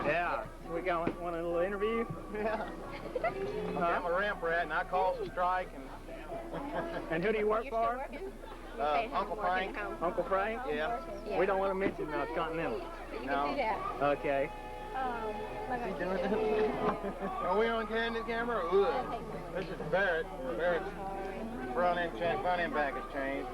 Yeah, we got one a little interview. Yeah. I'm a ramp rat, and I caused a strike. And who do you work for? Uncle Frank. Uncle Frank? Yeah. We don't want to mention Continental. No. Okay. Are we on candid camera? Ooh. This is Barrett. Barrett's front end back has changed.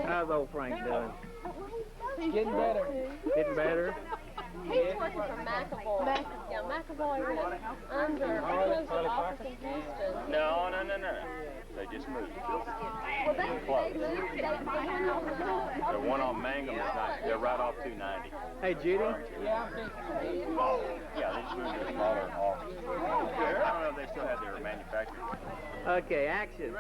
How's old Frank doing? Getting better. Getting better? He's working for McAvoy. Yeah, McAvoy was under closed office in Houston. No. They just moved. Well, they moved. They went on The one on Mangum is not. They're right off 290. Hey, Judy? Yeah, they just moved to a smaller office. I don't know if they still have their manufacturing. Okay, action.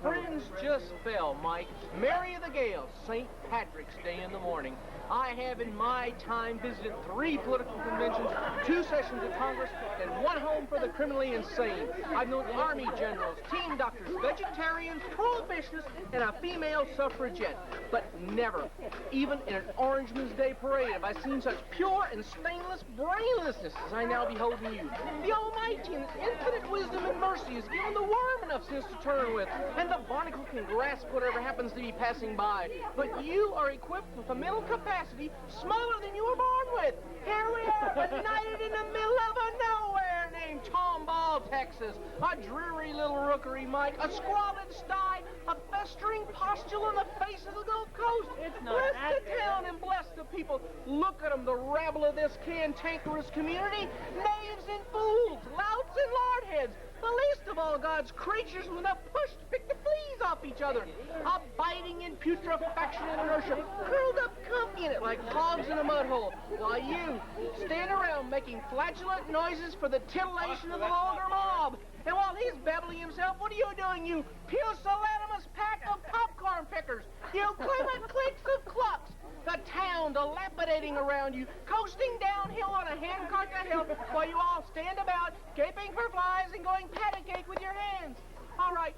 Friends just fell, Mike. Mary of the Gales, St. Patrick's Day in the morning. I have in my time visited 3 political conventions, 2 sessions of Congress, and 1 home for the criminally insane. I've known army generals, team doctors, vegetarians, prohibitionists, and a female suffragette. But never, even in an Orangeman's Day parade, have I seen such pure and stainless brainlessness as I now behold in you. The Almighty, in His infinite wisdom and mercy, has given the worm enough sense to turn with, and the barnacle can grasp whatever happens to be passing by. But you are equipped with a mental capacity smaller than you were born with. Here we are, benighted in the middle of a nowhere named Tomball, Texas. A dreary little rookery, Mike, a squalid sty, a festering pustule on the face of the Gulf Coast. Bless the town and bless the people. Look at them, the rabble of this cantankerous community. Knaves and fools, louts and lordheads. The least of all God's creatures with a push to pick the fleas off each other. Abiding in putrefaction and inertia, curled up comfy in it like hogs in a mud hole, while you stand around making flatulent noises for the titillation of the vulgar mob. And while he's babbling himself, what are you doing, you pusillanimous pack of popcorn pickers? You clement cliques of clucks. The town dilapidating around you, coasting downhill on a handcart to hill, while you all stand about, gaping for flies and going patty cake with your hands. All right,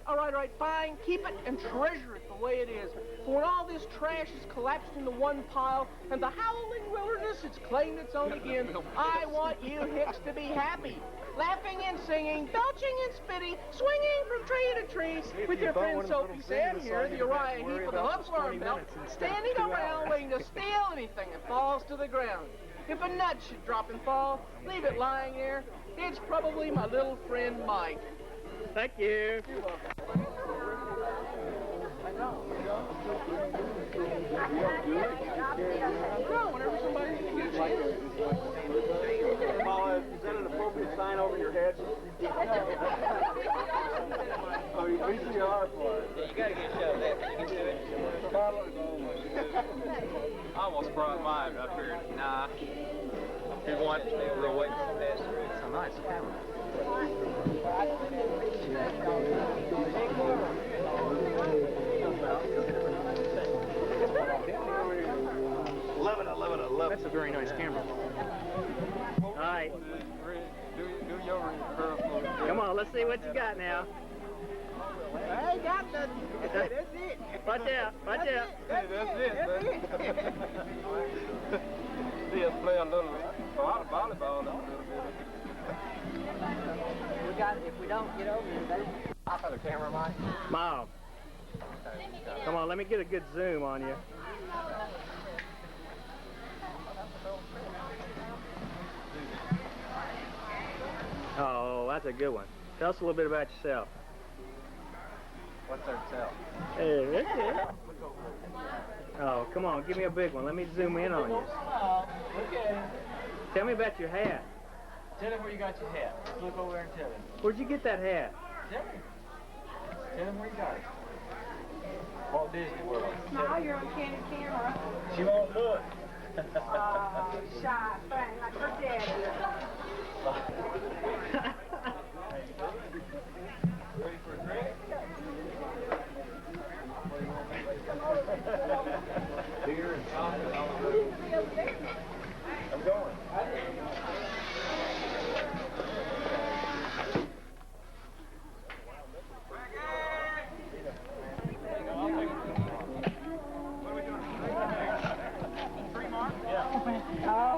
fine. Keep it and treasure it the way it is. For when all this trash is collapsed into one pile and the howling wilderness has claimed its own again, I want you hicks to be happy. Laughing and singing, belching and spitting, swinging from tree to tree, with your friend Sophie Sam here, the Uriah Heep with the hookworm belt, standing around waiting to steal anything that falls to the ground. If a nut should drop and fall, leave it lying there. It's probably my little friend Mike. Thank you. You're welcome. Whenever somebody gets you. Paula, is that an appropriate sign over your head? Oh, you usually are for it. Yeah, you gotta get shoved that. You can do it. I almost brought mine up here. Nah. If you want, we'll wait to pass through. It's a nice camera. 11. That's a very nice camera. All right. Do your curl. Come on, let's see what you got now. I ain't got nothing. That's it. Watch out. That's it. See us play a little volleyball a little bit. If we don't get over here, I've got a camera, Mike. Mom. Come on, let me get a good zoom on you. Oh, that's a good one. Tell us a little bit about yourself. What's our tell? Hey, that's it. Oh, come on, give me a big one. Let me zoom in on you. Okay. Tell me about your hat. Tell him where you got your hat. Look over there and tell him. Where'd you get that hat? Tell him. Tell him where you got it. Walt Disney World. Now you're on candid camera. She won't look. Shy, Frank, like her daddy.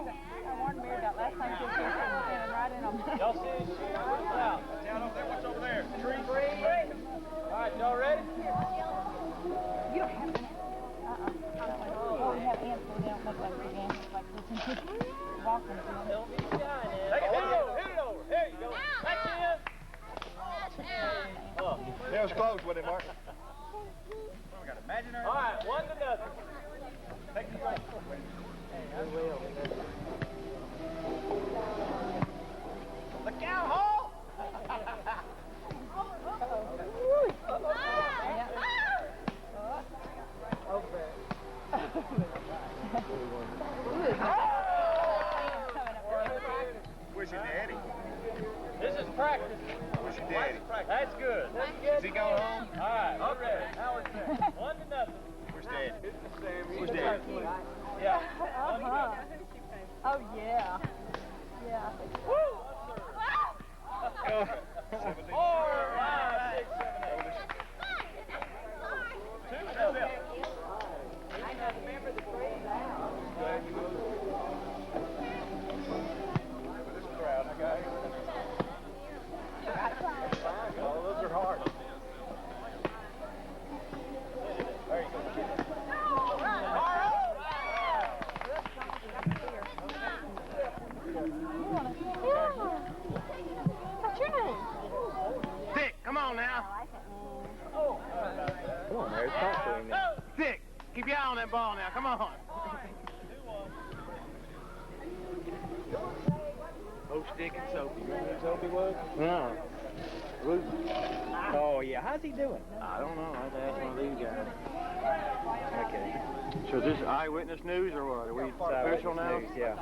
warned Mary about last time she was here standing right in them. Y'all see his shoes? What's out? Down over there, what's over there? Tree. All right, y'all ready? You don't have to. Oh, we have ants, but they don't look like big ants. Like walking through them. Don't be shy now. Hit it over. There you go. Back in. It was close, wasn't it, Mark? We got imaginary. All right, 1-0. Take the ball. Look out, Hall! Where's your daddy? This is practice. Where's your daddy? That's good. Is he going home? All right, okay. Now it's 1-0. Where's daddy? Where's daddy? Yeah. Oh, yeah. Yeah. Woo! 4, 5, 6, 7, 8. 2-0. Oh, those are hard. There you go. What's your name? Dick, come on now. Come on, Mary, talk to him now. Dick, keep your eye on that ball now. Come on. Oh, Stick and Soapy. Remember who Soapy was? No. Ruth. Oh, yeah. How's he doing? I don't know. I have to ask one of these guys. Okay. So is this eyewitness news or what? Are we official now? News, yeah.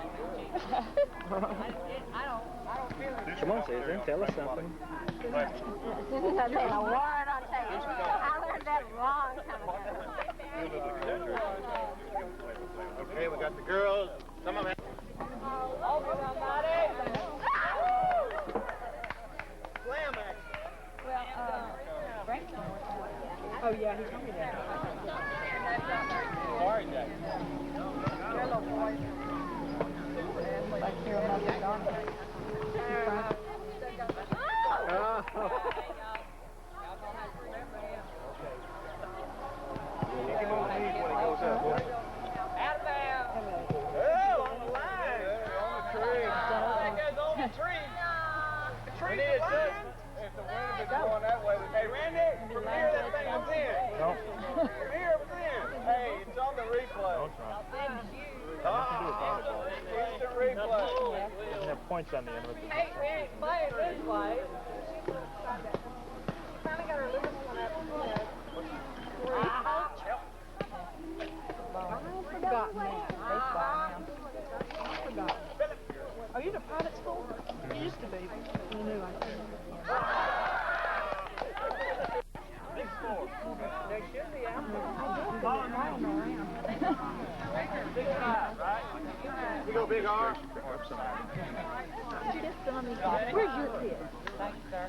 Come on, Susan, tell us something. Susan doesn't say a word on tape. I learned that long time ago. Okay, we got the girls. Some of them. Slam action. Oh, yeah, he told me that. Sorry, Jack. Like here on my dog. Out of bounds. Oh, on the line. On the tree. That goes on the tree. The tree's the line. If the wind had been going that way, hey, Randy, from here that thing was in. No. From here it was in. Hey, it's on the replay. Instant replay. Doesn't have points on the end of it. Hey, we ain't playing this way. Finally got our little one up. I've forgotten that. Baseball now. I've forgotten. Are you in a private school? You used to be. You knew I Big score. They should be out there. Big 5, right? You go Big R. Where's your kid? Thanks, sir.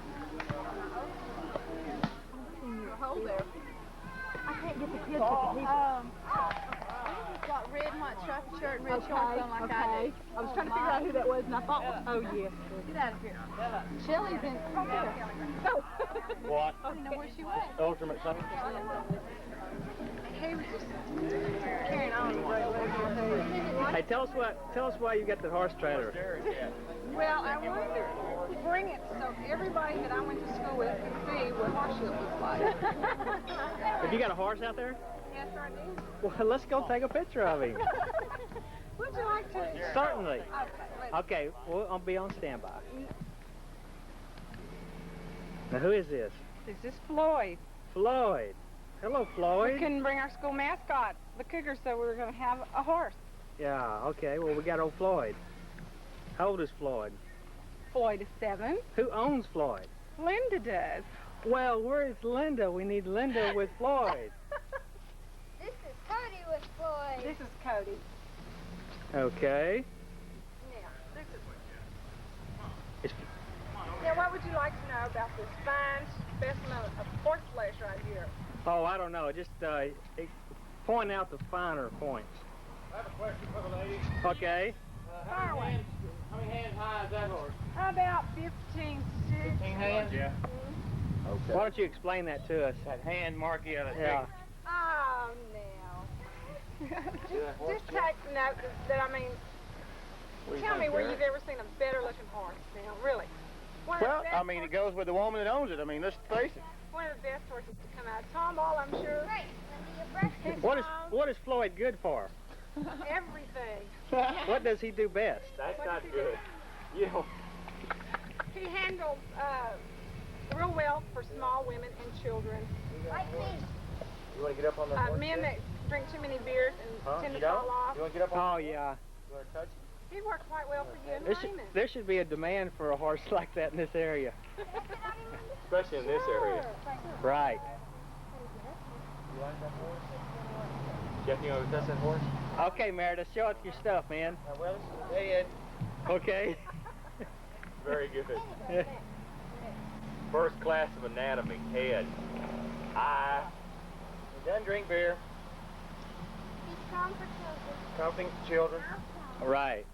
Hold there. I can't get the picture. Got red and white striped shirt and red shorts on like I do. I was trying to figure out who that was, and I thought, oh, yes. Get out of here. Shelly's in. Come here. Oh. What? I didn't know where she was. Ultimate something. He was just carrying on. Hey, tell us why you got the horse trailer. Well, I wanted to bring it so everybody that I went to school with could see what horseshoe was like. Have you got a horse out there? Yes, I do. Well, let's go take a picture of him. Would you like to? Certainly. Okay, let's Okay, well, I'll be on standby. Now, who is this? This is Floyd. Floyd. Hello, We Floyd. couldn't bring our school mascot, the cougar, so we were going to have a horse. Yeah, okay, well, we got old Floyd. How old is Floyd? Floyd is 7. Who owns Floyd? Linda does. Well, where is Linda? We need Linda with Floyd. This is Cody with Floyd. This is Cody. Okay. Now, what would you like to know about this fine specimen of horse flesh right here? Oh, I don't know. Just point out the finer points. I have a question for the lady. Okay. far away. How many hands high is that horse? About 15, 6. 15 hands? Yeah. Why don't you explain that to us? That hand marky of the Yeah. Oh, no. Just take note that, I mean, tell me where you've ever seen a better looking horse now, really. One of the Well, best I mean, it goes with the woman that owns it. I mean, let's face it. One of the best horses to come out. Tomball, I'm sure. His What is Floyd good for? everything. What does he do best? That's What not does he good. You know, He handles real well for small women and children. You want to get up on the horse? Men that drink too many beers and tend to fall off. You want to get up on Oh, yeah. You want to touch? He worked quite well for you and Raymond. There should be a demand for a horse like that in this area. especially in this area. Right. You like that horse? Jeff, you know who touch that horse? Okay, Meredith, show us your stuff, man. Well, it's dead. Okay. Very good. First class of anatomy. Head. Eye. He doesn't drink beer. Comforting children. Right.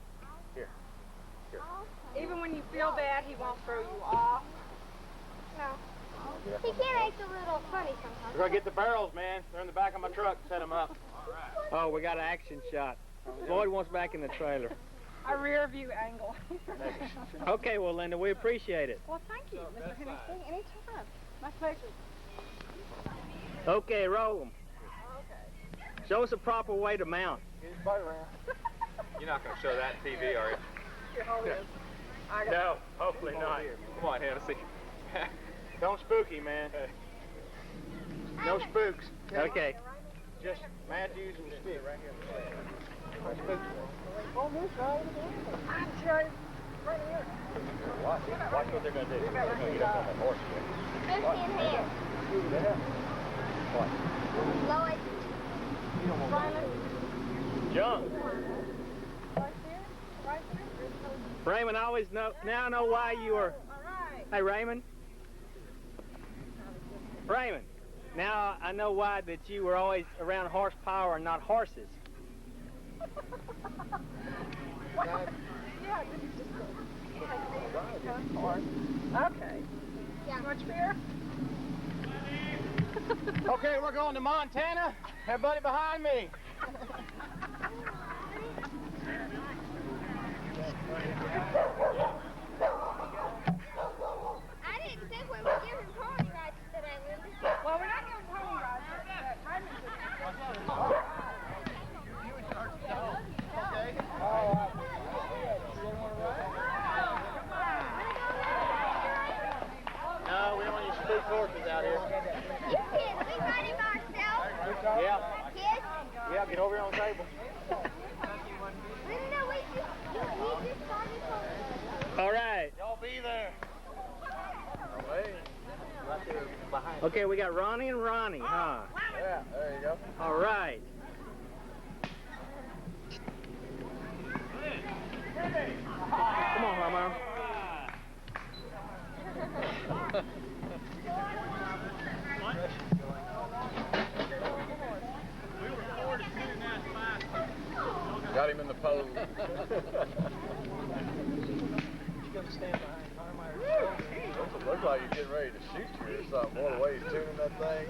Even when you feel bad, he won't throw you off. No. He can act a little funny sometimes. We're going to get the barrels, man. They're in the back of my truck. Set them up. Oh, we got an action shot. Floyd wants back in the trailer. A rear view angle. Okay, well, Linda, we appreciate it. Well, thank you, Mr. Hennessy. Anytime. My pleasure. Okay, roll 'em. Okay. Show us a proper way to mount. Get his butt around. You're not going to show that on TV, are you? Your whole is. I got No, hopefully not. Come on, Hennessy. Don't spooky, man. No spooks. Okay. Just Matthews and Stick right here. No spooks. I'm sure. Right here. Watch what they're going to do. They're going to get up on the horse. 15 hands. Lloyd. Jump. Right there. Right there. Raymond, I always know, now I know why you were. All right. Hey, Raymond. Raymond, now I know why that you were always around horsepower and not horses. Yeah, this is just a Okay. Yeah. Much beer? Okay, we're going to Montana. Everybody behind me. I didn't think we were giving pony rides today, Linda. Well, we're not giving pony rides, but Raymond's No, we don't want any spook horses out here. You kids, we got him ourselves. Yeah. Kids, Yeah, get over here on the table. Linda, we just started from All right. Y'all be there. Right there behind. Okay, we got Ronnie and Ronnie, huh? Yeah, there you go. All right. Come on, Mama. Got him in the pose. Doesn't look like he's getting ready to shoot you or something. What the way he's tuning that thing.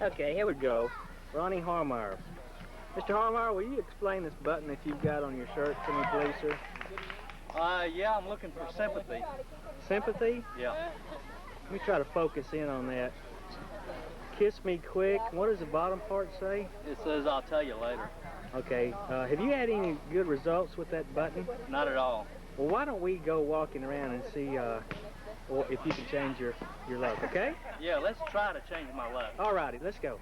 Okay, here we go. Ronnie Harmeyer. Mr. Harmeyer, will you explain this button that you've got on your shirt to me, please, sir? Yeah, I'm looking for sympathy. Sympathy? Yeah. Let me try to focus in on that. Kiss me quick. What does the bottom part say? It says I'll tell you later. Okay. Have you had any good results with that button? Not at all. Well, why don't we go walking around and see if you can change your leg, okay? Yeah, let's try to change my leg. All righty, let's go.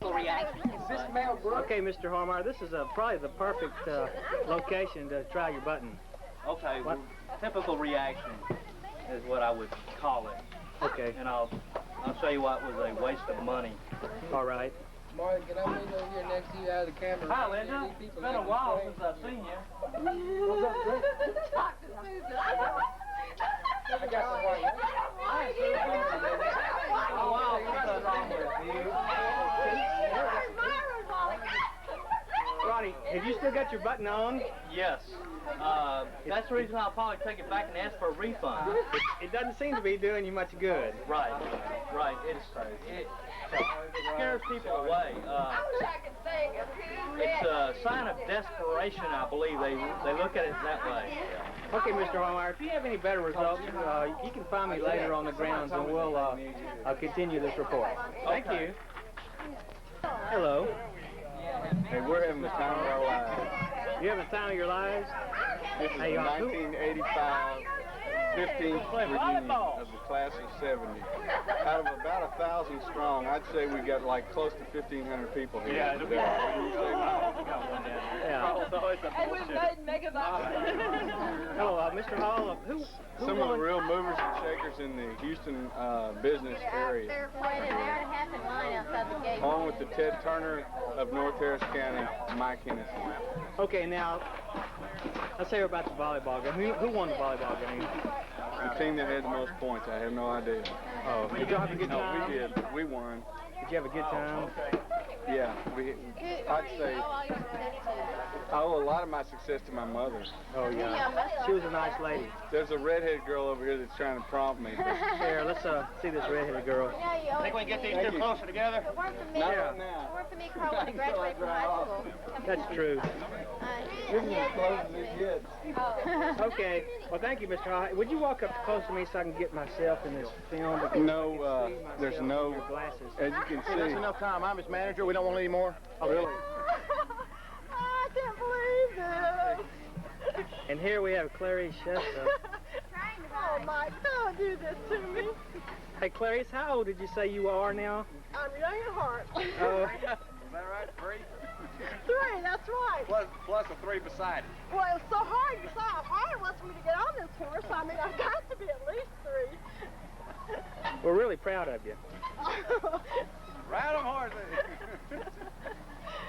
Okay, Mr. Harmeyer, this is probably the perfect location to try your button. Okay, well, typical reaction is what I would call it. Okay. And I'll show you what was a waste of money. All right. Marty, can I move over here next to you out of the camera? Hi, Linda. It's been a while since I've seen you. I got some white. Oh, wow, what's wrong with you? Ronnie, have you still got got your button on? Yes. That's the reason I'll probably take it back and ask for a refund. It doesn't seem to be doing you much good. Right. It scares people away. It's a sign of desperation, I believe. They look at it that way. Okay, Mr. Hallmeyer, if you have any better results, you can find me later on the grounds and we'll continue this report. Thank you. Hello. Hey, we're having the time of our lives. You having the time of your lives? This is the 1985 15th reunion of the class of 70. Out of about 1,000 strong, I'd say we got like close to 1,500 people here. Yeah, today. And we've made megabytes. Hello, Mr. Hall. Who Some of the real movers and shakers in the Houston business area. They're waiting an hour and a half in line outside the gate. Along with the Ted Turner of North Harris County, Mike Hennessy. Okay, now, let's hear about the volleyball game. Who won the volleyball game? The team that had the most points, I have no idea. Oh, did you have a good time? No, we did. We won. Did you have a good time? Yeah, I'd say I owe a lot of my success to my mother. Oh, yeah. She was a nice lady. There's a redheaded girl over here that's trying to prompt me. Here, let's see this redheaded girl. Think we can get these two closer together? It weren't for me. Not right now. It weren't for me, Carl, when I graduated from high school. That's true. This is as close as it gets. Oh. Okay. Well, thank you, Mr. Hall. Would you walk up close to me so I can get myself in this film? No, there's no, glasses. as you can Hey, that's see. enough time. I'm his manager. We don't want any more. Oh, really? I can't believe this. And here we have Clarice Shesta. Oh, Mike, don't do this to me. Hey, Clarice, how old did you say you are now? I'm young at heart. Oh. Is that right? 3? 3, that's right. Plus a 3 beside it. Well, it's so hard. Hard wants me to get on this horse. I mean, I've got to be at least 3. We're really proud of you. Ride them hard,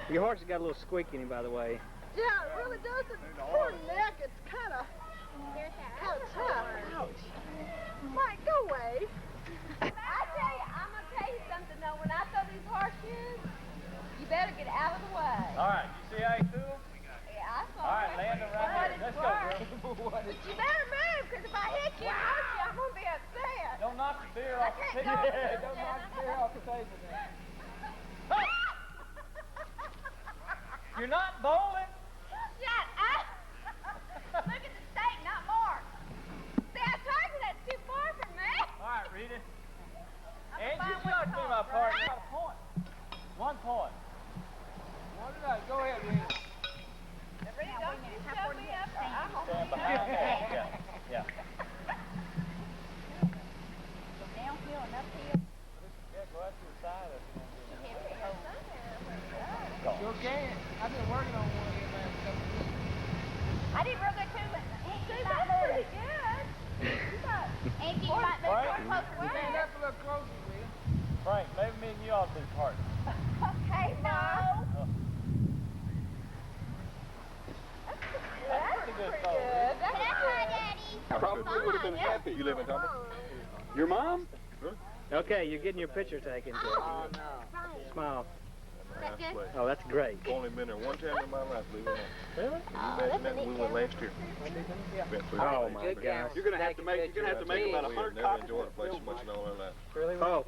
Your horse has got a little squeak in him, by the way. Yeah, it really does. Its poor neck, it's kind of tough. Ouch. Mike, go away. I tell you, I'm going to tell you something, though. When I throw these horseshoes, you better get out of the way. All right, you see how he threw them? Yeah, I saw All right, land them right here. Let's go, girl. You better move, because if I hit you, I'm going to be upset. Don't knock the beer I off the can't table. go. Don't knock the beer off the table now. You're not bowling. Shut up! Look at the stake, not more. See, I told you that's too far from me. All right, Rita. And you got to be my partner. Got a point. 1 point. Go ahead, Rita. Rita, don't you shove me up there. I'm going Stand to behind that. Yeah. downhill and uphill. Yeah, go out to the side of it. Sure can. I've been working on one of them last couple of weeks. I did real good too, but Angie might move. Pretty good. Angie might move Right. close to Stand where. up a little closer, will you? Frank, maybe me and you ought to be partners. Okay, Mom. That's pretty good throw. Good. That's right, Daddy. Probably would have been happy. You live in Tumble? Your mom? Okay, you're getting your picture taken. Oh, no. Smile. That good? Oh, that's great. Only been there one time in my life, believe it or not. Really? Imagine that when we went last year. Been through Oh, it. my gosh. You're gonna have to make about We have 100 never copies. enjoyed a place so much in all our lives. Really? Oh,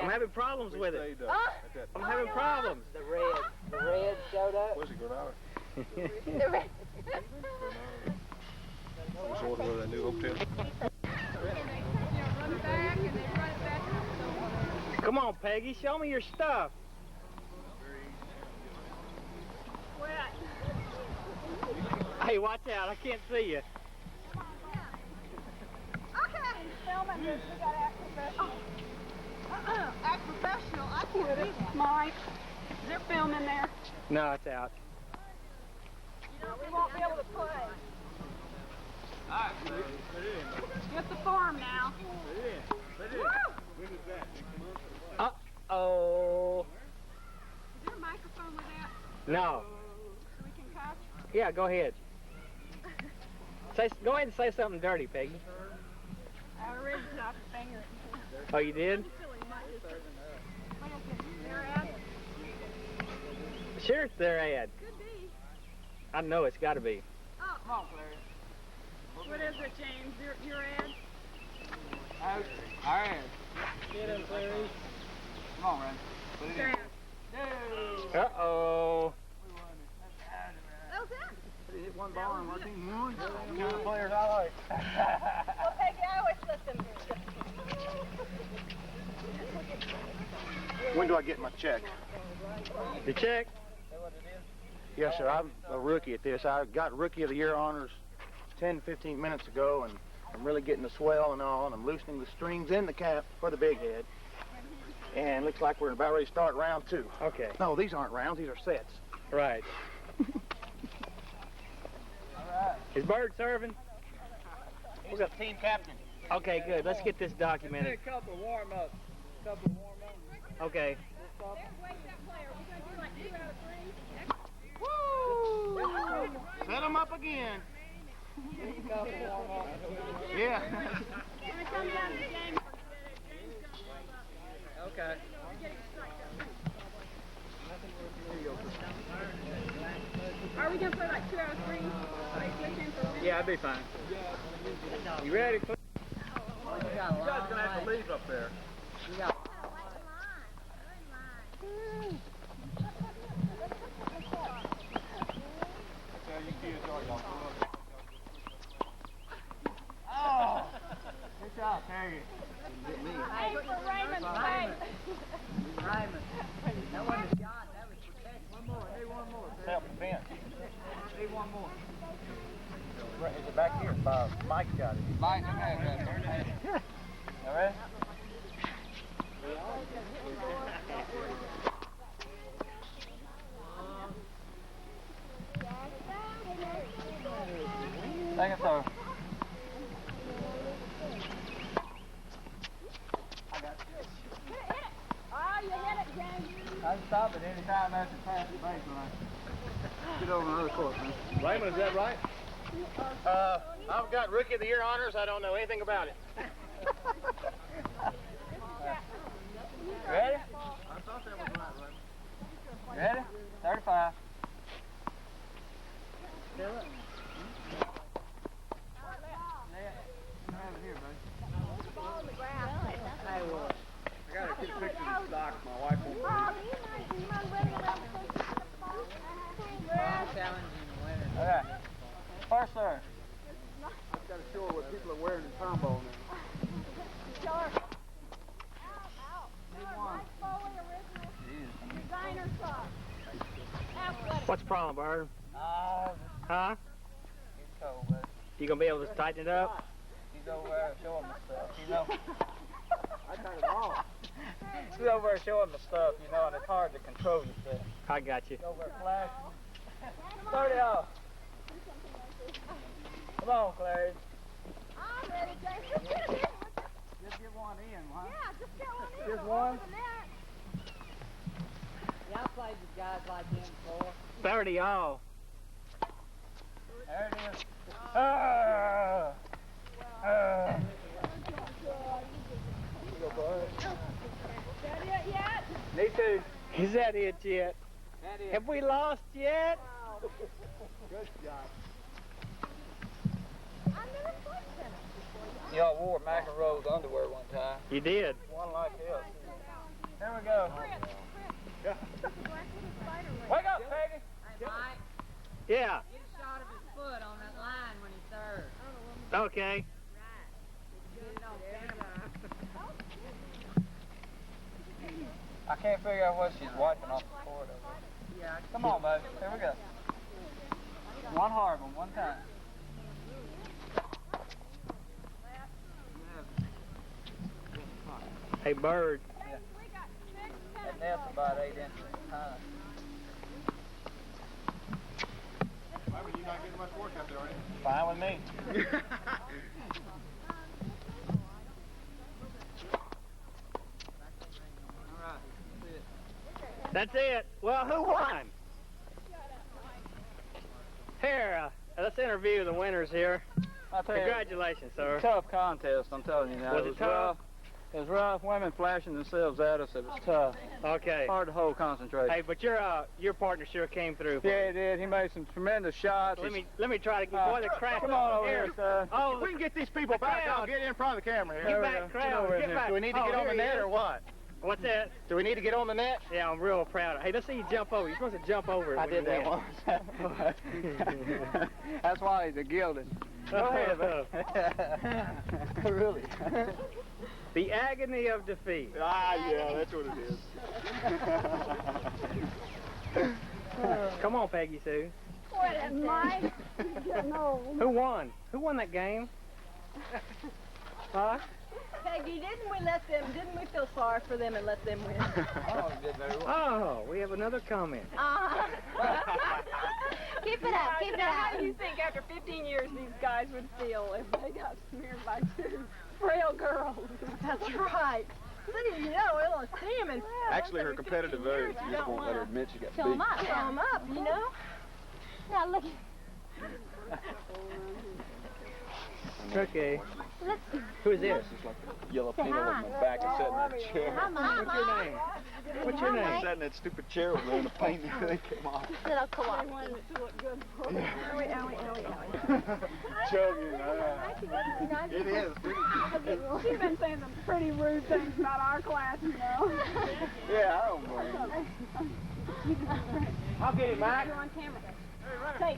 I'm having problems with it. Stayed, at that, I'm having problems. The red showed up. what's it, Granada? The red. Resort of that new hotel. Come on, Peggy, show me your stuff. Hey, watch out, I can't see you. Okay. Filming this, we got to act professional. Act professional. I can't do that. Mike, is there film in there? No, it's out. We won't be able to play. Get the farm now. Woo! Uh-oh. Is there a microphone with that No. so we can catch? Yeah, go ahead. Go ahead and say something dirty, Peggy. I already dropped a finger. Oh, you did? What is it? Their ad? Sure, it's their ad. Could be. I know it's got to be. Come on, Claire. What is it, James? Your ad? Our ad. Get him, Claire. Come on, Ren. Put it in. No. Uh-oh. That was it. Hit one ball and Martine won. The kind of players I like. Well, Peggy, I always listen. When do I get my check? The check? Yes, sir. I'm a rookie at this. I got Rookie of the Year honors 10, 15 minutes ago, and I'm really getting the swell and all, and I'm loosening the strings in the cap for the big head. And looks like we're about ready to start round 2. Okay. No, these aren't rounds. These are sets. Right. All right. Is Bird serving? He's the team captain. Okay, good. Let's get this documented. A couple warm-ups. Okay. Woo! Set them up again. Yeah. Okay. Are we going to play like 2 out of 3? Yeah, I'd be fine. You ready? You guys gonna have to leave up there. Oh! Good job, Terry. Hey, for Raymond, hey. Raymond. That wasn't a shot, that was protection. One more, need one more. Self-defense. Need one more. Is it back here? Mike's got it. Mike, come here, Raymond. All right? Second throw. Oh, you hit it, James. I can stop it any time after pass the baseline. Get over another court, man. Raymond, is that right? I've got Rookie of the Year honors. I don't know anything about it. Ready? I thought that was right, Raymond. Ready? 35. Feel it? I gotta get pictures of stock. My wife won't Okay. First serve. I've got to show her what people are wearing in trombone now. What's the problem, Bird? Oh, Huh? it's cold, buddy. You gonna be able to tighten it up? He's over there showing me stuff, you know. I got it all. He's over there showing me stuff, you know, and it's hard to control yourself. I got you. He's over there flashing. 30 off. Come on, Clary. I'm ready, James. Just get it in. Just get one in, huh? Yeah, just get one in. Just one? Yeah, I played with guys like him before. 30 all. There it is. Is that it yet? Me too. Is that it yet? That is. Have we lost yet? Good job. I never played tennis before. Y'all wore McEnroe's underwear one time. You did. One like this. Here we go. Yeah. Wake up, Peggy. Hey, Mike, Yeah. get a shot of his foot on that line when he serves. Okay. Get it on camera. I can't figure out what she's wiping off the court over. Yeah, Come on, bud. Here we go. One hard one, one time. Hey, Bird. That net's about 8 inches high. Raymond, you're not getting much work out there, are you? Fine with me. That's it. Well, who won? Here, let's interview the winners here. I'll tell you, Congratulations, sir. tough contest, I'm telling you now. Was it tough? It's rough. Women flashing themselves at us. It was tough. Okay. Hard to hold concentration. Hey, but your partner sure came through. Yeah, he did. He made some tremendous shots. Let me try to get boy the crowd. Come on over here, son. Oh, we can get these people back. I'll get in front of the camera here. Get back, crowd. Get back. Do we need to get on the net or what? What's that? Do we need to get on the net? Yeah, I'm real proud. Hey, let's see you jump over. You're supposed to jump over. I did that once. That's why he's a gilded. Go ahead, man. Really? The agony of defeat. Ah, yeah, that's what it is. Come on, Peggy Sue. What, Mike? No. Who won? Who won that game? Huh? Peggy, didn't we feel sorry for them and let them win? Oh, we have another comment. Keep it up, keep it How up. do you think after 15 years these guys would feel if they got smeared by two frail girls? That's right. See, you know, it'll see him and... Actually, her competitive edge, you just won't let her admit she got Show beat. him up, show him up, you know? Now look. Okay. Who is this? It's like a yellow peanut on my back and sat in that chair. What's your name? What's your name? Sat in that stupid chair with her and the paint and everything came off. Little co-op. Choking. It is. She's been saying some pretty rude things about our class, you know. Yeah, I don't blame you. I'll get it, Mike. You're on camera. Say.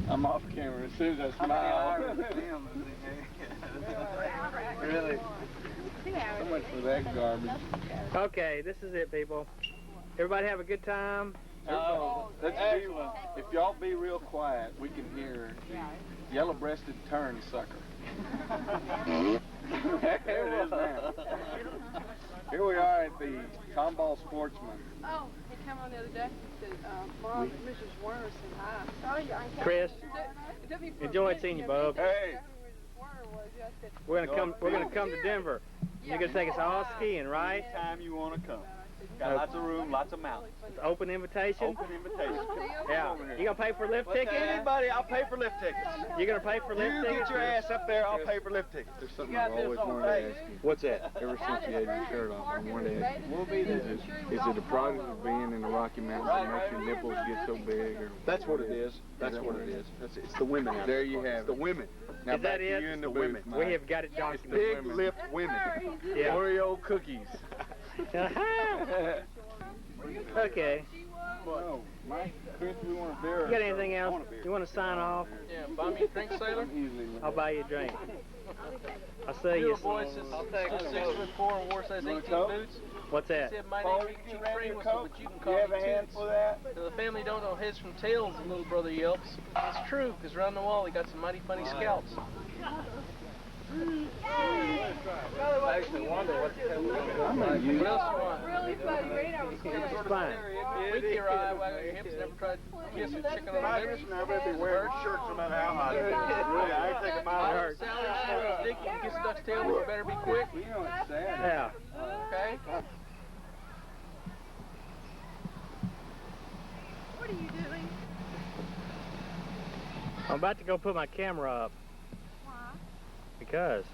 I'm off camera as soon as I smile. Really? So much for that garbage. Okay, this is it, people. Everybody have a good time. If y'all be real quiet, we can hear the yellow-breasted tern sucker. There it is now. Here we are at the Tomball Sportsman. Oh, he came on the other day. He said, Mom, Mrs. Werner said hi. Oh, yeah. Chris, enjoyed seeing you, bub. Hey. We're gonna come to Denver. You're gonna take us all skiing, right? Anytime you want to come. Got lots of room, lots of mountains. It's open invitation. Open invitation. Yeah. You gonna pay for lift tickets? Anybody, I'll pay for lift tickets. You gonna pay for lift You tickets? get your ass up there, I'll pay for lift tickets. There's something I've always wanted to ask you. What's that? Ever since you had your shirt off, I wanted to ask you. Is it a product of being in the Rocky Mountains that makes your nipples get so big? Or That's what it is. That's what it is. It's the women out there you have It's the women. Now Is back that to it? you and the The women. women. We have got it documented. Big lift women. Yeah. Oreo cookies. Okay. No, Mike, Chris, we want a beer. You got anything else? You want to sign off? Yeah, buy me a drink, sailor. I'll buy you a drink. I'll sell You you a boy says some. 6'4" and wore size 18 boots. What's He that? said my name is Chief Cream Whistle, but you can call me Toots. that? So the family don't know heads from tails, the little brother yelps. It's true, because around the wall he got some mighty funny scalps. I actually wonder what the hell we're going to do. What else you want? Really funny. Radar was good. It's fine. Wink your eye, waggle your hips, never tried to kiss a chicken on the lips. I better be wearing shirts no matter how hot it is. Really, I ain't thinking my Sally, Sally, Dick, you can kiss a duck's tail, but you better be quick. You know it's sad. Yeah. Okay? What are you doing? I'm about to go put my camera up. Why? Because.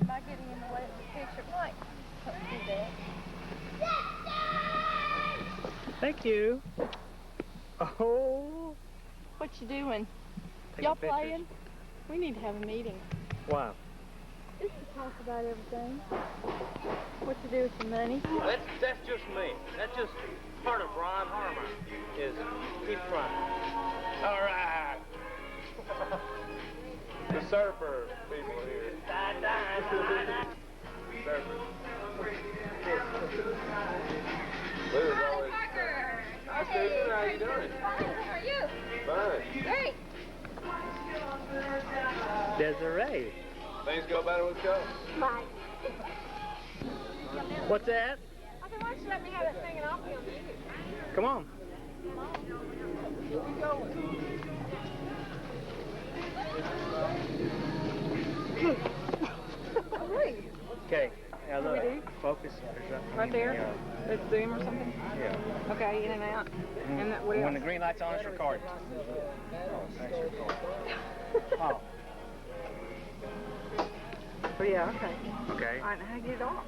Am I getting in the way of the picture? Mike, don't do that. Thank you. Oh. What you doing? Taking Y'all pictures. playing? We need to have a meeting. Wow. Just to talk about everything. What to do with the money. That's just me. That's just part of Ron Harmer. Is keep trying. All right. The surfer people here. Surfers. Liz always. Hi, Stephen. How you doing? Fine. How are you? Fine. Great. Desiree. Things go better with Coach. Mike. What's that? I said, why don't you let me have that thing and I'll be on YouTube? Come on. Okay. Now look. Focus. Right there? Yeah. It's Zoom or something? Yeah. Okay, in and out. And that, what When else? the green light's on, it's recording. Oh, thanks for recording. Oh. Oh, yeah, okay. Okay. All right, now how do you get it off?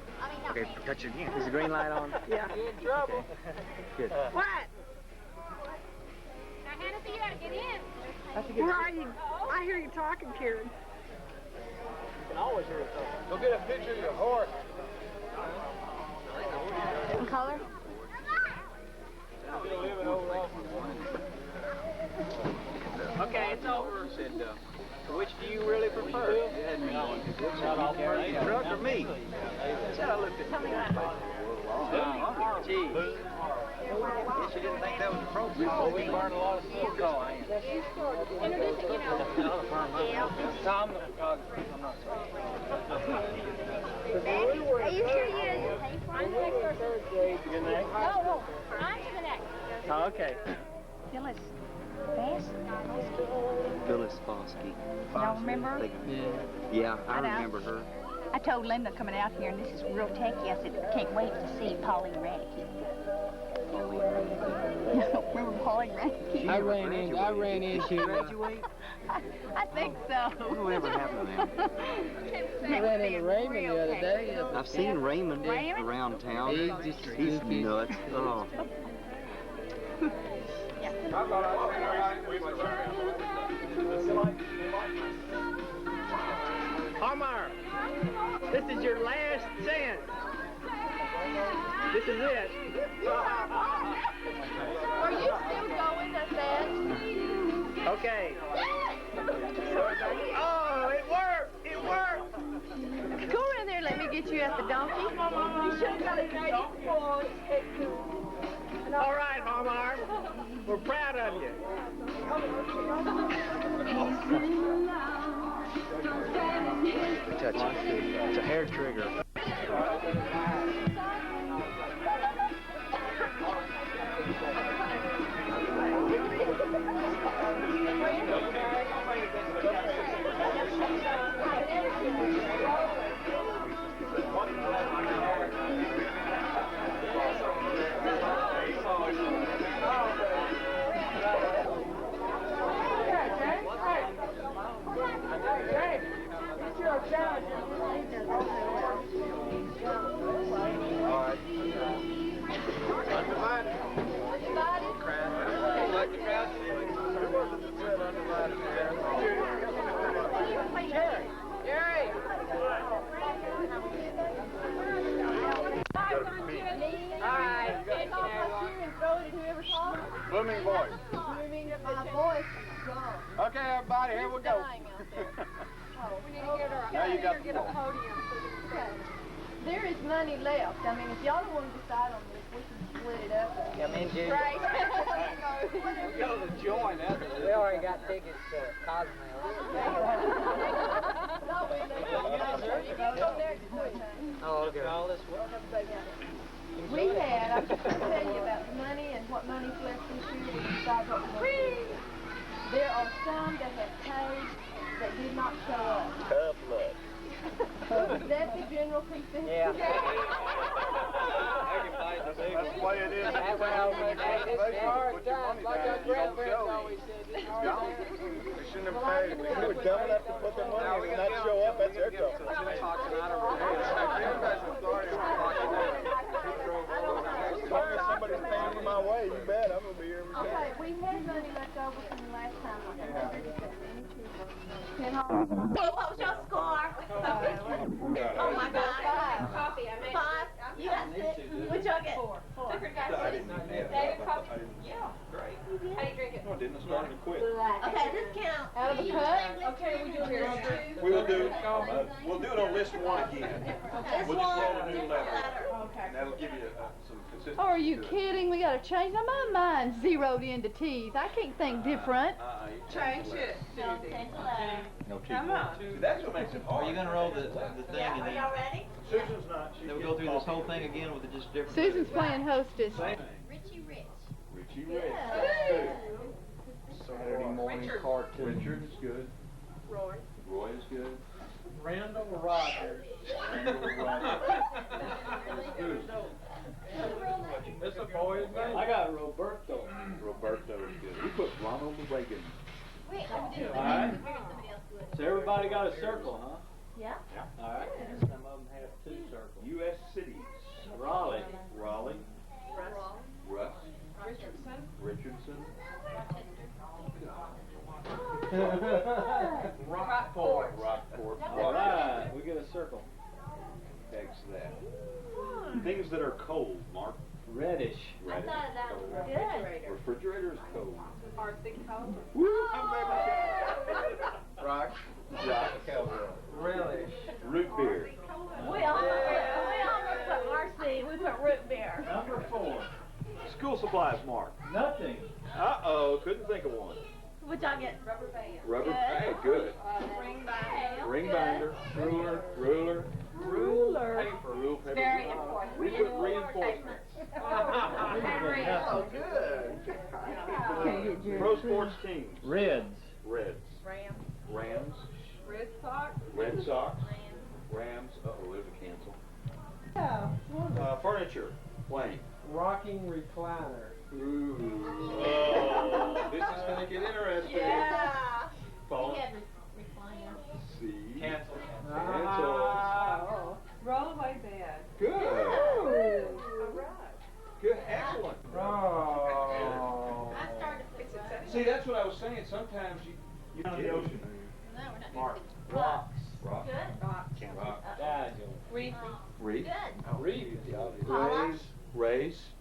Okay, touch it again. Is the green light on? Yeah. You're in trouble. Okay. Good. What? Now, Hennessy, you gotta get in. Where are you? I hear you talking, Karen. You can always hear it talking. Go get a picture of your horse. What color? Okay, it's over. Which do you really prefer? Truck or me? Said I looked at Gee. Guess you didn't think that was appropriate. Oh, we burned a lot of smoke. Oh, I am. Introduce it, you know. No, I'm the photographer. I'm not sorry. Are you sure you? I'm the next person. Good night. No, I'm the next. Oh, okay. Phyllis Bass? Phyllis Fosky. Y'all remember her? Yeah, I know. remember her. I told Linda coming out here, and this is real techy. I said, can't wait to see Pauline Radke. Remember Pauline Radke? I ran into Graduate? I think so. Whatever happened to them? I ran into Raymond the other day. I've seen Raymond Raymond? around town. He's nuts. Oh. Omar, this is your last chance. This is it. Are you still going, I said? Okay. Oh, it worked! It worked! Go in there, let me get you at the donkey. You should have got a nice boy. All right, Omar. We're proud of you. Touch it. It's a hair trigger. Blooming voice. Okay, everybody, here we go. We need to get her. Now you got the get a ball. podium. There is money left. I mean, if y'all don't want to decide on this, we can split it up. Come in, Junior. Right. We go to join that. We already got tickets to Cozumel. Oh, okay. All this We had, I'm just going to tell you about the money and what money's left this year. We decide what we're going to do. There are some that have paid that did not show up. Tough luck. Is that the general consensus? Yeah. That's the way it is. That's how we make it. It's hard Put your times, money like down, our you don't grandparents go. always said. It's It's hard gone. times. We shouldn't have paid. If they were dumb enough to put their money in and not show up, that's their trouble. As long as somebody's paying me my way, you bet I'm going to be here every day. Okay, we had money left over from the last time. What was your score? Oh my God. Coffee, I made. 5. You got 6. What'd y'all get? 4. Tucker got 6. David coffee? Yeah. Great. How do you drink it? No, I didn't. I started to quit. Okay, this counts. Out of a cup? Okay, we do this. We'll do it on list 1 again. We'll just roll a new letter. And that'll give you some consistency. Oh, are you to it. kidding? We got to change. Now, my mind's zeroed into teeth. I can't think different. Change it. No teeth. Come on. That's what makes it hard. Are you going to roll the thing and then, ready? Susan's not. then we'll go through this whole thing again with just different... Susan's playing hostess. Richie Rich. Richie Rich. Saturday morning cartoon. Richard is good. Roy. Roy is good. Randall Rogers. This a boy's name? I got Roberto. Roberto is good. We put Ronald Reagan. Wait, All right. So everybody got a circle, huh? Yeah. All right. And some of them have 2 circles. U.S. cities. Raleigh. Raleigh. Russ. Richardson. Rockport. Rockport. All right. We get a circle. X that. Things that are cold, Mark. Reddish. I thought that was good. Refrigerator is cold. Arctic cold. Woo! I'm glad we Rock. Jock. Relish. Root beer. We almost put RC. We put root beer. Number 4. School supplies, Mark. Nothing. Uh-oh, couldn't think of one. Which I get. Rubber band. Rubber band, good. Ring binder. Ring binder. Ruler. Ruler. Paper. Rule paper. Very important. We put reinforcements. Oh, good. Pro sports teams. Reds. Reds. Rams. Rams. Red Sox. Red Sox. Rams. Uh-oh, there's a cancel. Furniture. Wayne. Rocking recliner. Ooh. Oh, this is going to get interesting. Yeah. Phone. He had recliner. C. Cancel. Cancel. Rollaway bed. Good. All right. Good. Excellent. Oh. I started to fix it. See, that's what I was saying. Sometimes you down in the ocean. No, we're not Mark. Rocks. Rock. Good. Rock. Reef. Reef. Good. Reef. Pollack. Rays.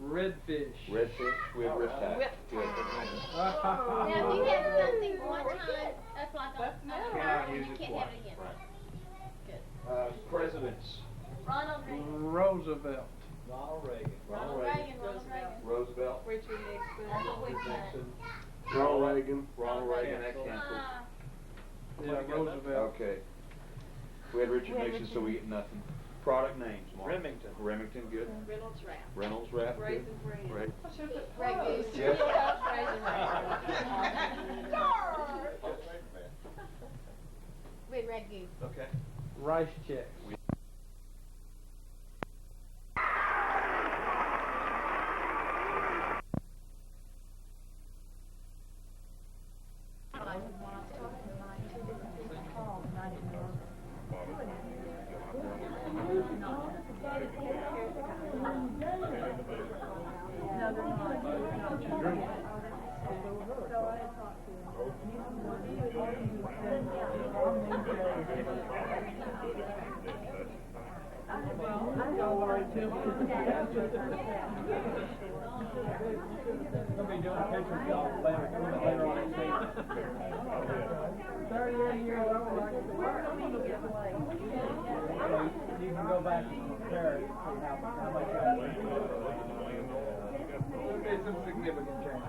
Redfish. Redfish. We have riptide. Whip. Good. Now, if you have something one time, that's like a Cannot use you it can't twice. have it again. Right. Good. Presidents. Ronald Reagan. Roosevelt. Ronald Reagan. Ronald Reagan. Ronald Reagan. Roosevelt. Richard Nixon. That's what we said. Nixon. Ronald Reagan. Ronald Reagan. That canceled. Yeah, Roosevelt. Okay. We had Richard Nixon, so we get nothing. Product names, Mark. Remington. Remington, good. Reynolds Wrap. Reynolds Wrap, good. Raisin Bran. Right. I should have put Grey Post. Goose. Yes. Red Goose. Okay. Rice check. We'll be doing pictures y'all later on this week. 38 years old, like you can go back and compare it, see how much that is. There'll be some significant change.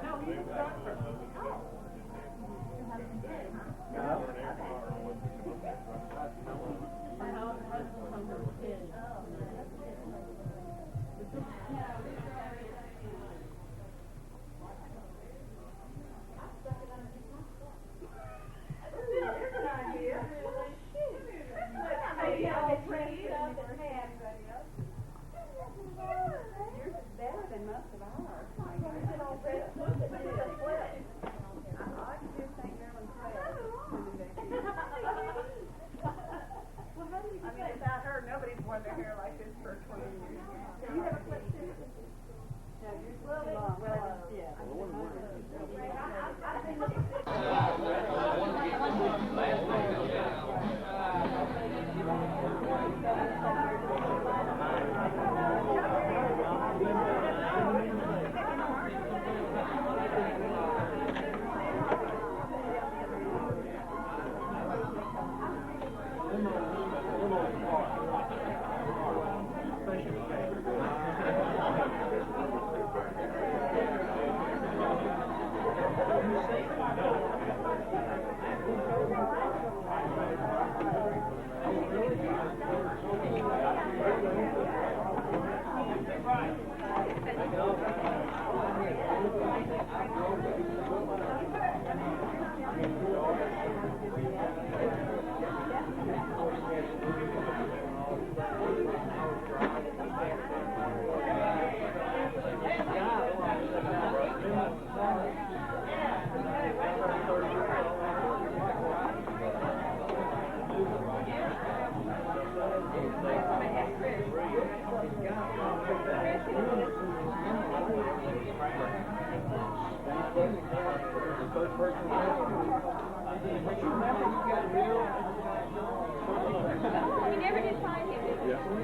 We never did find him, did we?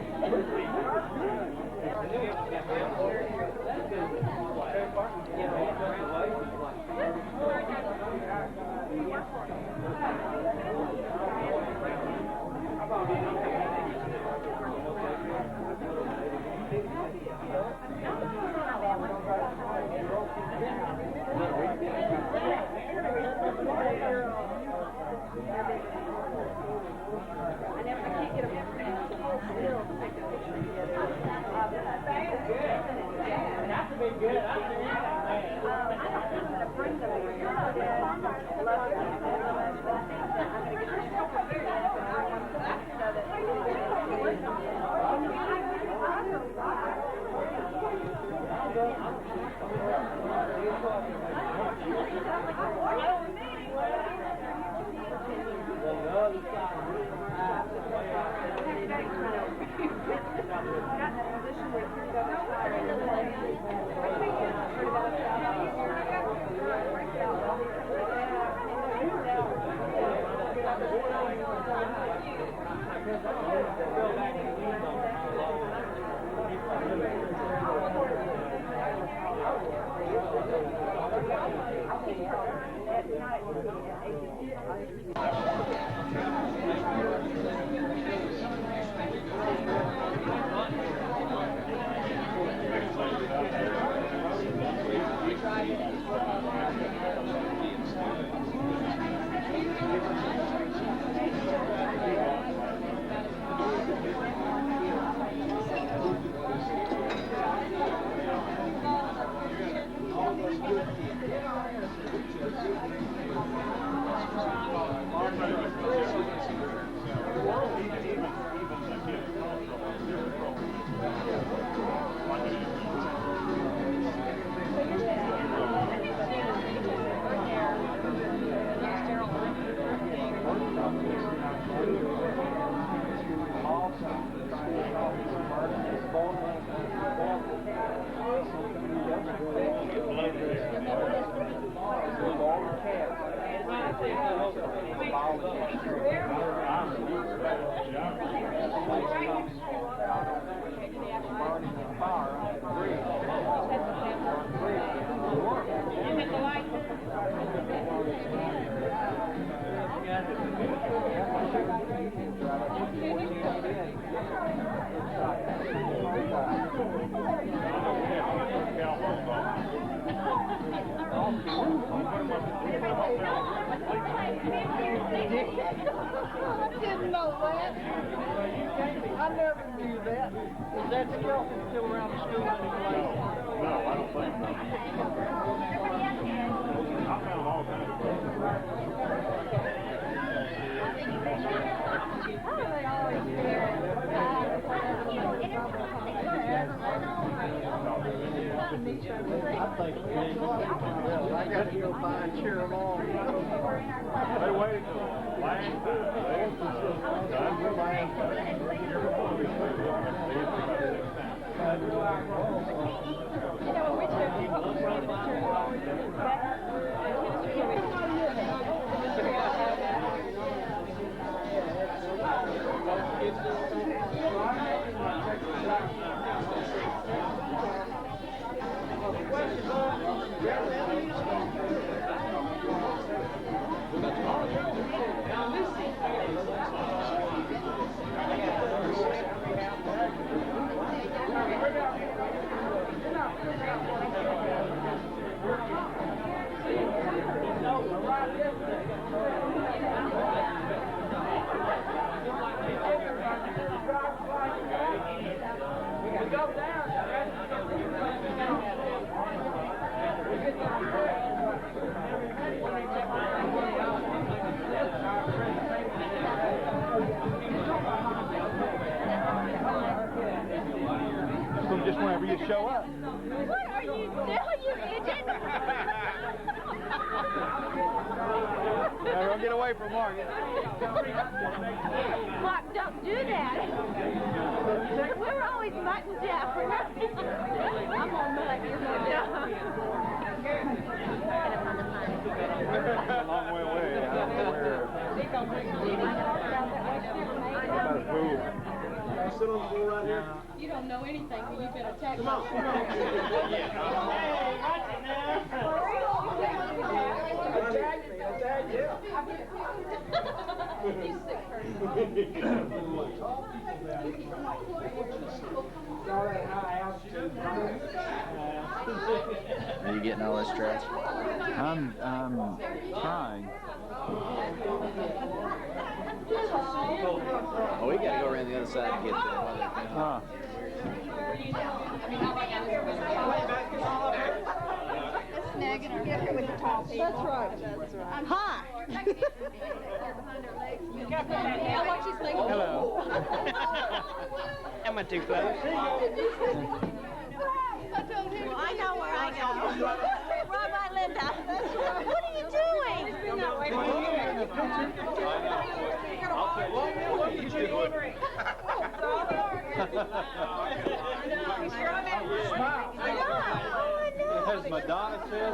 I didn't know that. I never knew that. Is that skeleton still around the school anyway? No, I don't think so. I found all kinds of I got to go by and cheer them on. They waited till last time. Time for last Just whenever you show up. What are you doing, you idiot? Now don't get away from Morgan. Mark, don't do that. We're always buttoned down. I'm on the right here? You don't know anything when you've been attacked. Come on, come on. Hey, watch it now. Attack me, attack you. He's a sick person. Are you getting all this trash? I'm trying. Oh, we gotta go around the other side to get that weather thing. Snagging her hip with the tall people. That's right. That's right. Hi. Hello. Am I too close? Well, I know where I go. Right by Linda. What are you doing? As Madonna says,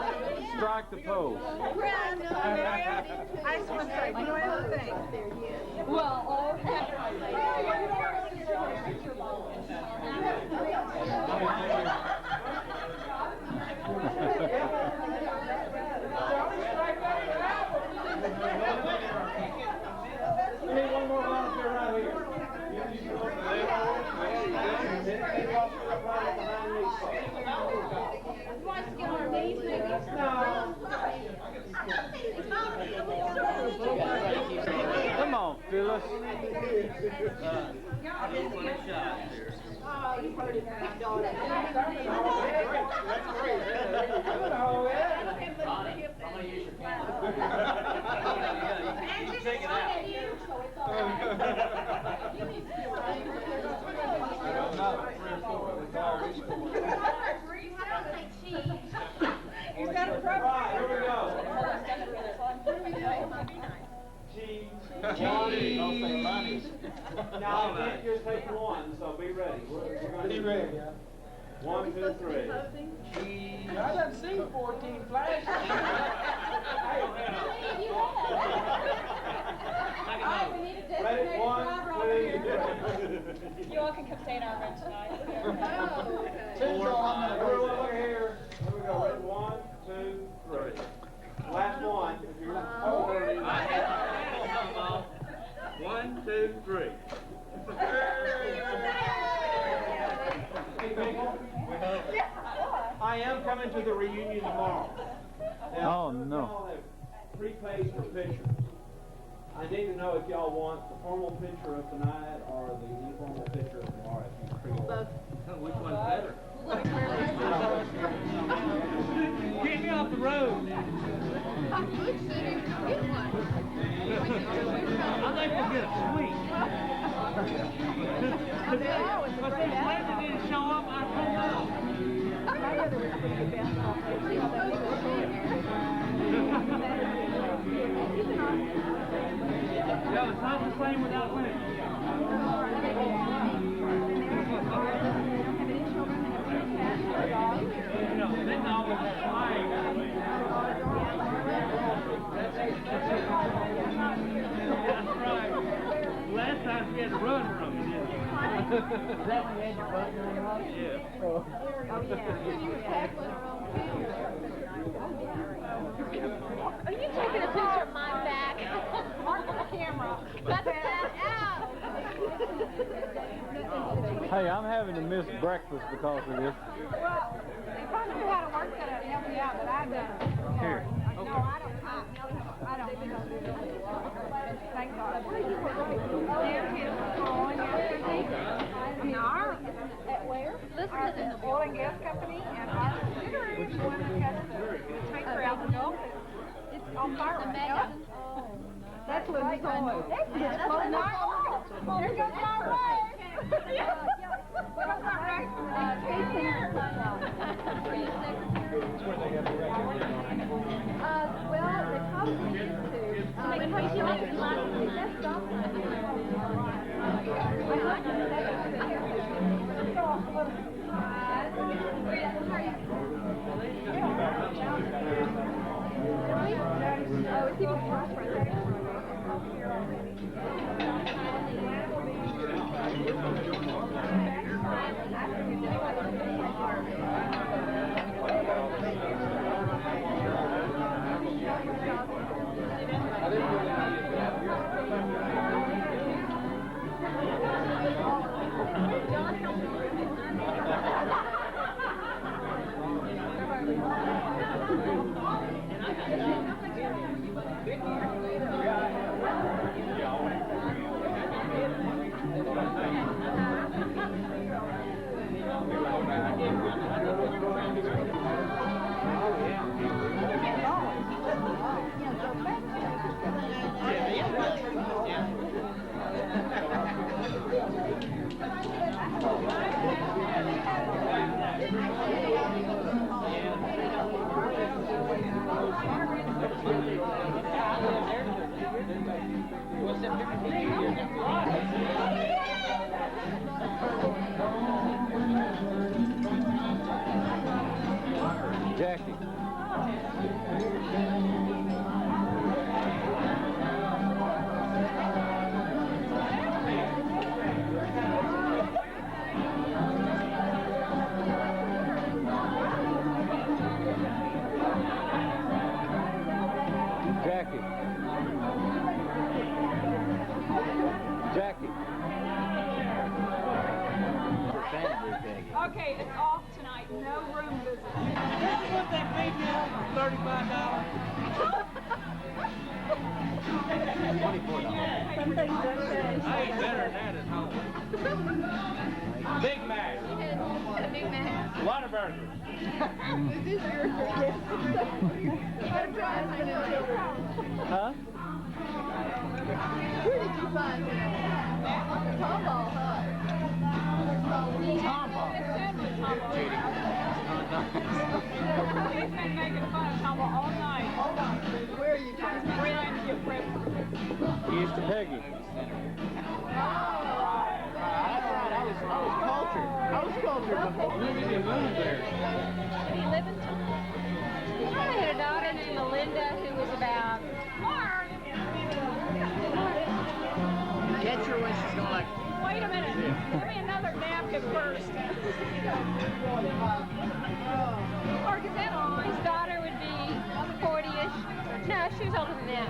strike the pose. I just want to say one other thing. Well, We need one more volunteer right here. Come on, Phyllis. He's got a problem. Right, here we go. Cheese. Now, I can't just take one, so be ready. We're going to be ready. 1, 2, 3. I done seen 14 flashes. Ready? 1, 2. you all can come stay in our room tonight. Everyone look here. Here we go. Ready? 1, 2, 3. Last one. If you're I have 1, 2, 3. Hey, people. I am coming to the reunion tomorrow. Now, Oh, no. y'all have 3 pays for pictures. I need to know if y'all want the formal picture of tonight or the informal picture of tomorrow. Which one's better? Get me off the road. I think we'll get a sweet. But since Linda didn't show up, I pulled out. Yeah, it's not the same without Linda. Linda always has flying. That's right. Last time she had to run from me, didn't you? Is that when you had your button on? Yeah. Oh, Are you taking a picture of my back? Mark the camera. Cut that out. Hey, I'm having to miss breakfast because of this. Well, if I knew how to work that, I'd help you out, but I don't. Here. No, I don't. I don't. Thank God. At where? Listen to this. Oil and gas company, and our considerate one has to take her out the Gulf. It's on fire right now. That's what it's on. That's my oil. There goes my way. Well, the probably used to. Because you make a lot of that's Oh, it's even worse right there. Jackie. Jackie. Okay, it's off tonight. No room visits. That's what they paid you for $35. I ain't better than that at home. Big Mac. Big Mac. Whataburger. This is your yes. Huh? Where did you find him? Tomball, huh? Tomball. He's been making fun of Tomball all night. Where are you from? East of Peggy. I was cultured before. When did you move there? Did he live in Tomball? I had a daughter named Melinda who was about... Catch her when she's going like... Wait a minute. Give me another napkin first. Or is that on? His daughter would be 40-ish. No, she was older than that.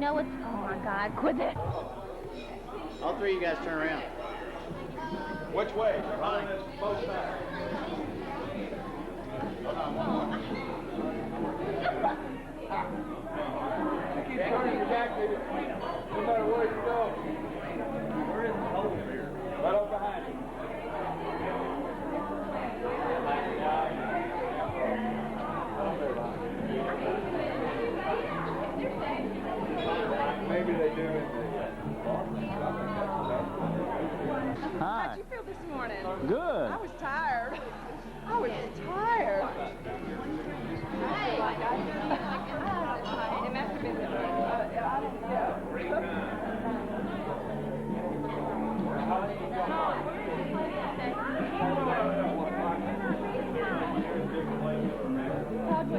know what's... Oh, my God. Quit that. All three of you guys turn around. Which way? Right. Both sides. Keep turning your back, baby. No matter where you go. We're in the hole here. Right up behind you. Maybe they do it. How'd you feel this morning? Good. I was tired. I was tired. It must have been I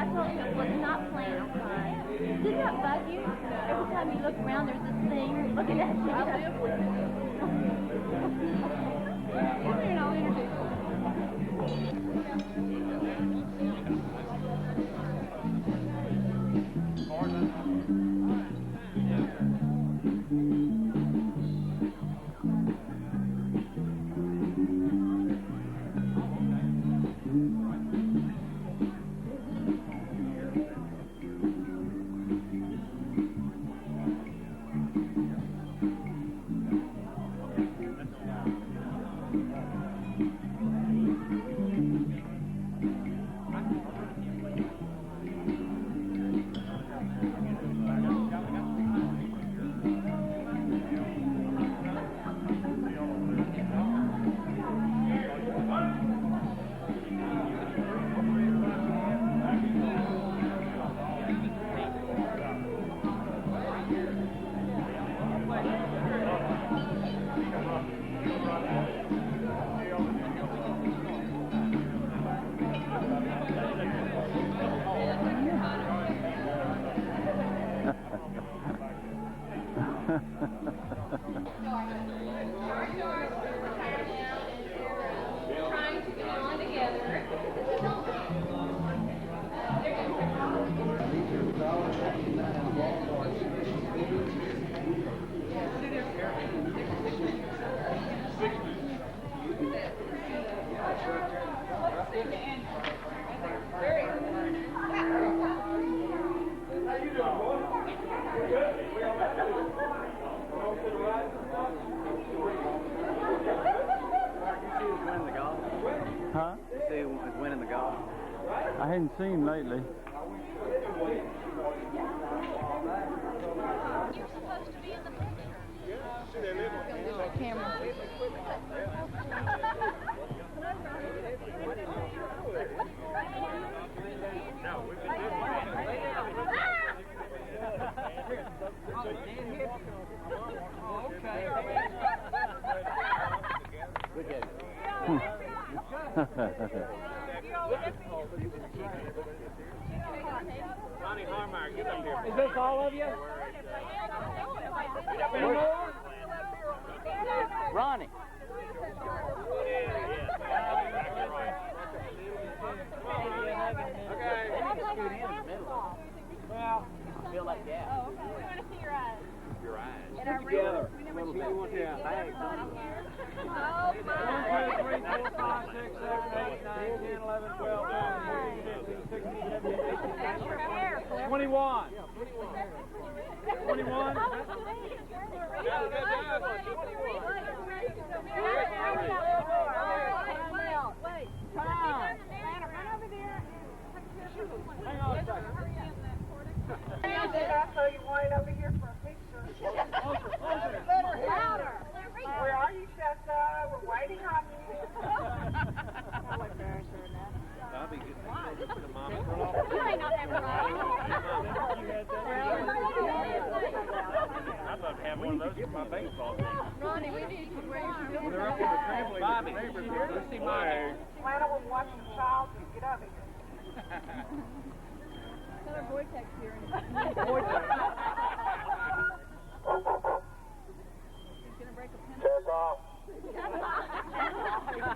told him it was not playing outside. Did that bug you? Every time you look around, there's this thing looking at you. I live with it. Come here and I'll introduce Huh? You see who's winning the golf? I hadn't seen him lately. You're supposed to be in the picture. camera. Look at it. Ronnie Harmeyer, get up here. Is this all of you? Ronnie. Well, I feel like that. Oh, okay. We want to see your eyes. Your eyes. And our together. rings. You want to have bags, Oh, 1, 2, 3, 4, 5, 6, 7, 8, 9, 10, 11, 12, 13, 14, 15, 16, 17, 18, 19, 20, 21. 21. Wait. Time. Run over there. Hang on a second. I saw you wanted over here for a picture. Louder. Where are you, Shasta? We're waiting on you. I'll embarrass her enough. I'll be good. You may not have a I'd love to have one of those for my baseball team. Ronnie, we need to wear your They're up on the trampoline. Bobby, let's see Bobby. Lana was watching the child. Get up here. Tell her Vortex here. He's gonna break a pencil. Check off.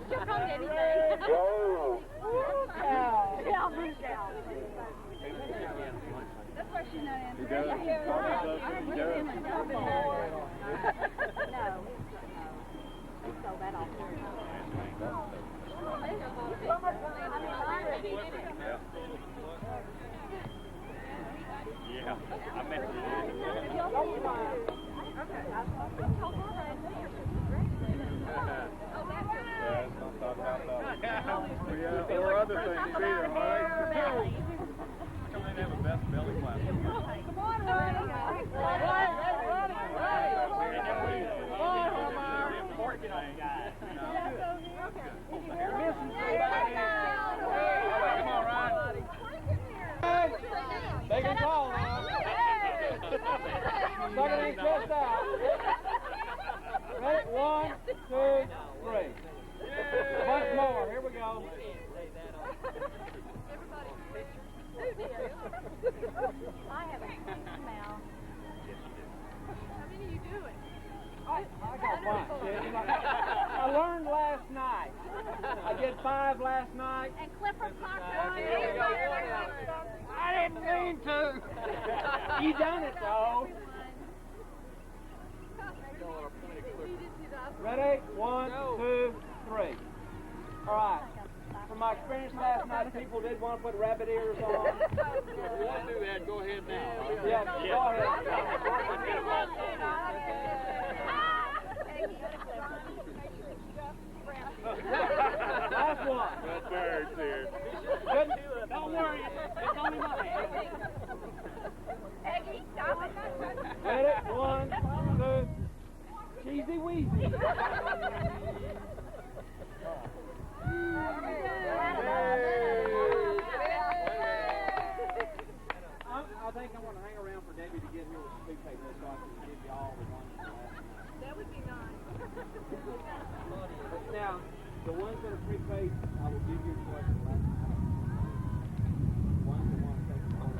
She'll come to anything. Go. Yeah, Michelle. That's why she's not answering. He does. Yeah, I met her. There were other things either, right? Come in and have a best belly clap. Come on, honey. They can call now. Second ain't just out. Ready? 1, 2, 3. Once more. Here we go. I have a smell. How many are you doing? I got 5, Jim. I learned last night. I did 5 last night. And Clifford Parker. I didn't mean to. You done it though. Ready? 1, 2, 3. All right. From my experience last night, people did want to put rabbit ears on. If you want to do that, go ahead now. Yeah, go ahead. Last one. That bird's here. Good. Don't worry. It's only my hand. Peggy, stop it. Ready? 1, 2. Cheesy Weezy. I think I'm going to hang around for Debbie to get here with the toothpaste so I can give you all the ones from last night. That would be nice. But now, the ones that are prepaid, I will give you a collection last night. Ones that want to take the whole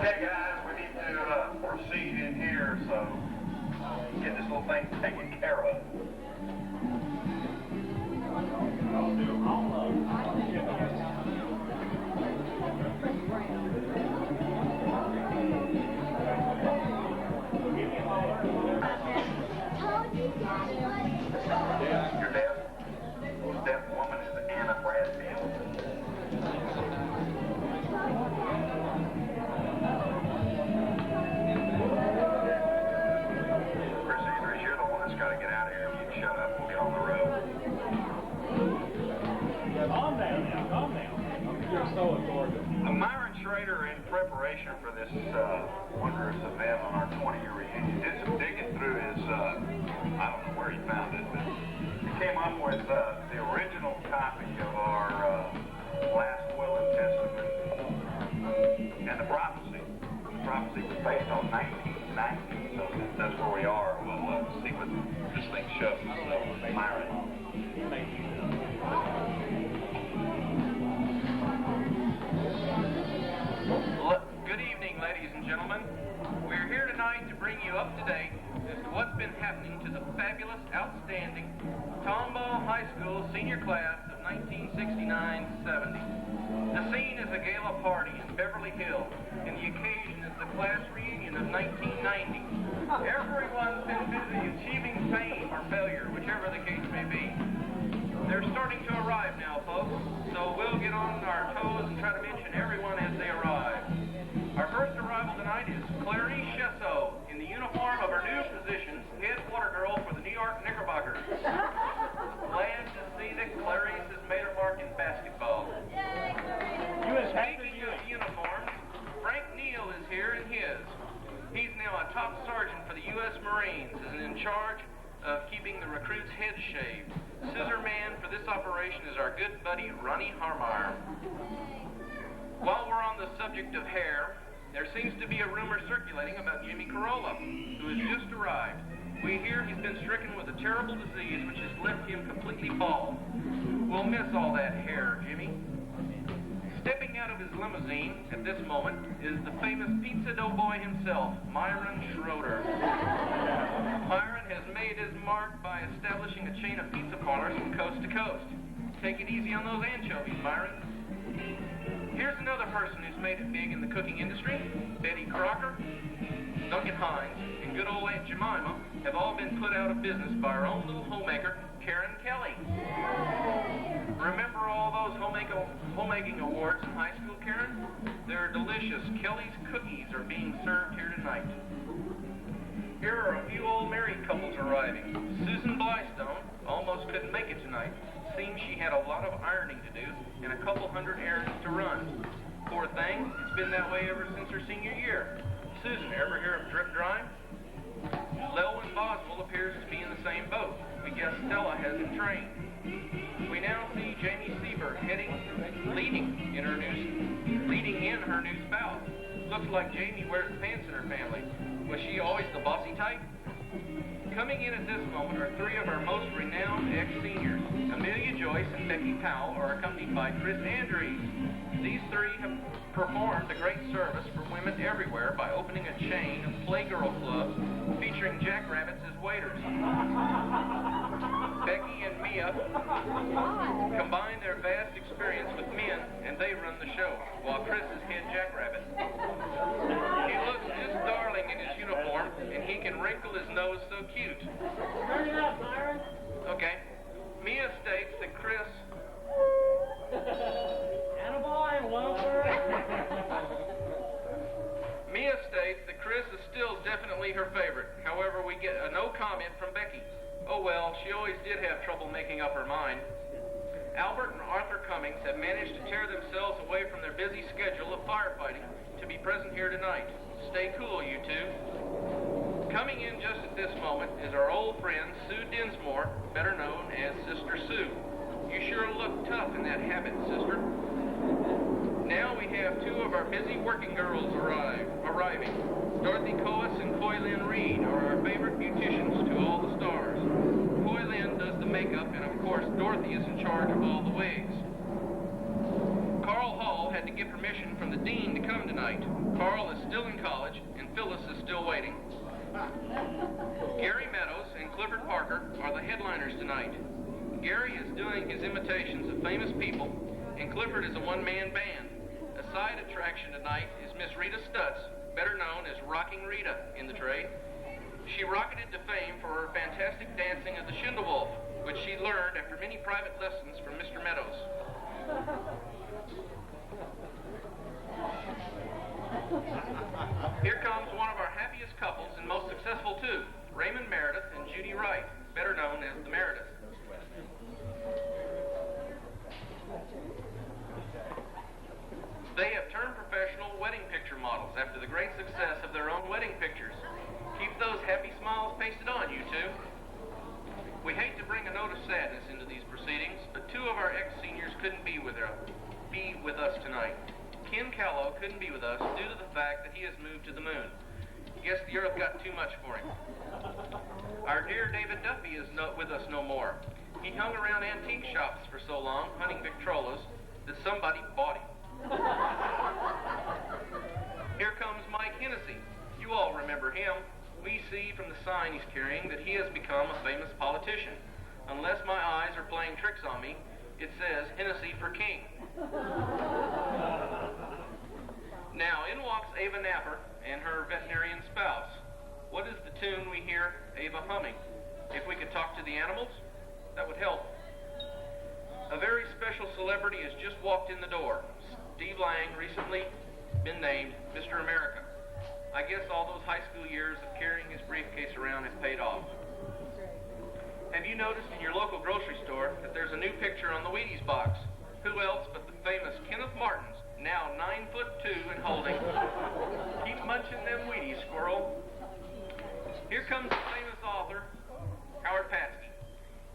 Hey guys, we need to proceed in here, so get this little thing taken care of. Your deaf woman is Anna Bradfield. Procedure, you're the one that's got to get out of here. If you shut up, we'll get on the road. Calm down now, calm down. You're so authoritative. Myron Schrader, in preparation for this wondrous event on our 20-year reunion, did some digging through his, I don't know where he found it, but he came up with the original copy of our last will and testament and the prophecy. The prophecy was based on 1990, so that's where we are. We'll see what this thing shows. So, Myron. Good evening, ladies and gentlemen. We're here tonight to bring you up to date as to what's been happening to the fabulous, outstanding Tomball High School senior class of 1969-70. The scene is a gala party in Beverly Hills, and the occasion is the class reunion of 1990. Everyone's been busy achieving fame or failure, whichever the case may be. They're starting to arrive now, folks, so we'll get on our toes and try to mention everyone as they arrive. Our first arrival tonight is Clarice Chesso in the uniform of her new position, head water girl for the New York Knickerbockers. Glad to see that Clarice has made her mark in basketball. Speaking of uniforms, Frank Neal is here in his. He's now a top sergeant for the U.S. Marines and in charge of keeping the recruits' heads shaved. Scissor man for this operation is our good buddy Ronnie Harmeyer. While we're on the subject of hair, there seems to be a rumor circulating about Jimmy Carolla, who has just arrived. We hear he's been stricken with a terrible disease which has left him completely bald. We'll miss all that hair, Jimmy. Stepping out of his limousine at this moment is the famous pizza dough boy himself, Myron Schroeder. Myron has made his mark by establishing a chain of pizza parlors from coast to coast. Take it easy on those anchovies, Myron. Here's another person who's made it big in the cooking industry. Betty Crocker, Duncan Hines, and good old Aunt Jemima have all been put out of business by our own little homemaker, Karen Kelly. Remember all those homemaking awards in high school, Karen? They're delicious. Kelly's cookies are being served here tonight. Here are a few old married couples arriving. Susan Blystone almost couldn't make it tonight. Seems she had a lot of ironing to do and a couple hundred errands to run. Poor thing, it's been that way ever since her senior year. Susan, ever hear of drip drying? Lelwyn Boswell appears to be in the same boat. We guess Stella has him trained. We now see Jamie Sieber leading in her new spouse. Looks like Jamie wears the pants in her family. Was she always the bossy type? Coming in at this moment are three of our most renowned ex-seniors. Amelia Joyce and Becky Powell are accompanied by Chris Andrews. These three have performed a great service for women everywhere by opening a chain of playgirl clubs featuring jackrabbits as waiters. Becky and Mia combine their vast experience with men, and they run the show, while Chris is head jackrabbit. He looks just darling in his uniform, and he can wrinkle his nose so cute. Turn it up, Myron. Okay. Mia states that Chris... Attaboy, Wilbur. Mia states that Chris is still definitely her favorite. However, we get a no comment from Becky. Oh well, she always did have trouble making up her mind. Albert and Arthur Cummings have managed to tear themselves away from their busy schedule of firefighting to be present here tonight. Stay cool, you two. Coming in just at this moment is our old friend Sue Dinsmore, better known as Sister Sue. You sure look tough in that habit, sister. Now we have two of our busy working girls arriving. Dorothy Coas and Coy Lynn Reed are our favorite beauticians to all the stars. Coy Lynn does the makeup, and of course Dorothy is in charge of all the wigs. Carl Hall had to get permission from the dean to come tonight. Carl is still in college, and Phyllis is still waiting. Gary Meadows and Clifford Parker are the headliners tonight. Gary is doing his imitations of famous people, and Clifford is a one-man band. A side attraction tonight is Miss Rita Stutz, better known as Rocking Rita in the trade. She rocketed to fame for her fantastic dancing of the Schindewolf, which she learned after many private lessons from Mr. Meadows. Here comes one of our happiest couples and most successful too, Raymond Meredith and Judy Wright, better known as the Meredith. They have turned professional wedding picture models after the great success of their own wedding pictures. Keep those happy smiles pasted on, you two. We hate to bring a note of sadness into these proceedings, but two of our ex-seniors couldn't be with us tonight. Ken Callow couldn't be with us due to the fact that he has moved to the moon. Guess the earth got too much for him. Our dear David Duffy is not with us no more. He hung around antique shops for so long, hunting Victrolas, that somebody bought him. Here comes Mike Hennessy. You all remember him. We see from the sign he's carrying that he has become a famous politician. Unless my eyes are playing tricks on me, it says Hennessy for King. Now, in walks Ava Napper and her veterinarian spouse. What is the tune we hear Ava humming? If we could talk to the animals, that would help. A very special celebrity has just walked in the door. Steve Lang, recently been named Mr. America. I guess all those high school years of carrying his briefcase around have paid off. Have you noticed in your local grocery store that there's a new picture on the Wheaties box? Who else but the famous Kenneth Martins, now 9'2" and holding. Keep munching them Wheaties, squirrel. Here comes the famous author, Howard Patsky.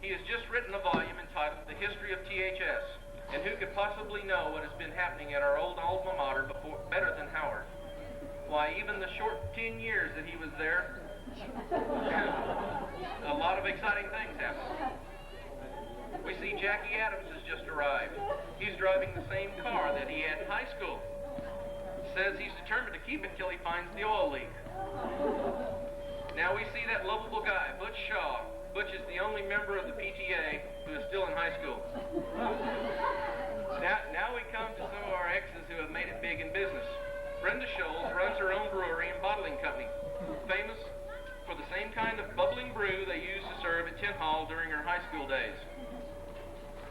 He has just written a volume entitled The History of THS, and who could possibly know what has been happening at our old alma mater better than Howard? Why, even the short 10 years that he was there, a lot of exciting things happened. We see Jackie Adams has just arrived. He's driving the same car that he had in high school. Says he's determined to keep it till he finds the oil leak. Now we see that lovable guy, Butch Shaw. Butch is the only member of the PTA who is still in high school. Now we come to some of our exes who have made it big in business. Brenda Scholes runs her own brewery and bottling company, famous for the same kind of bubbling brew they used to serve at Tent Hall during her high school days.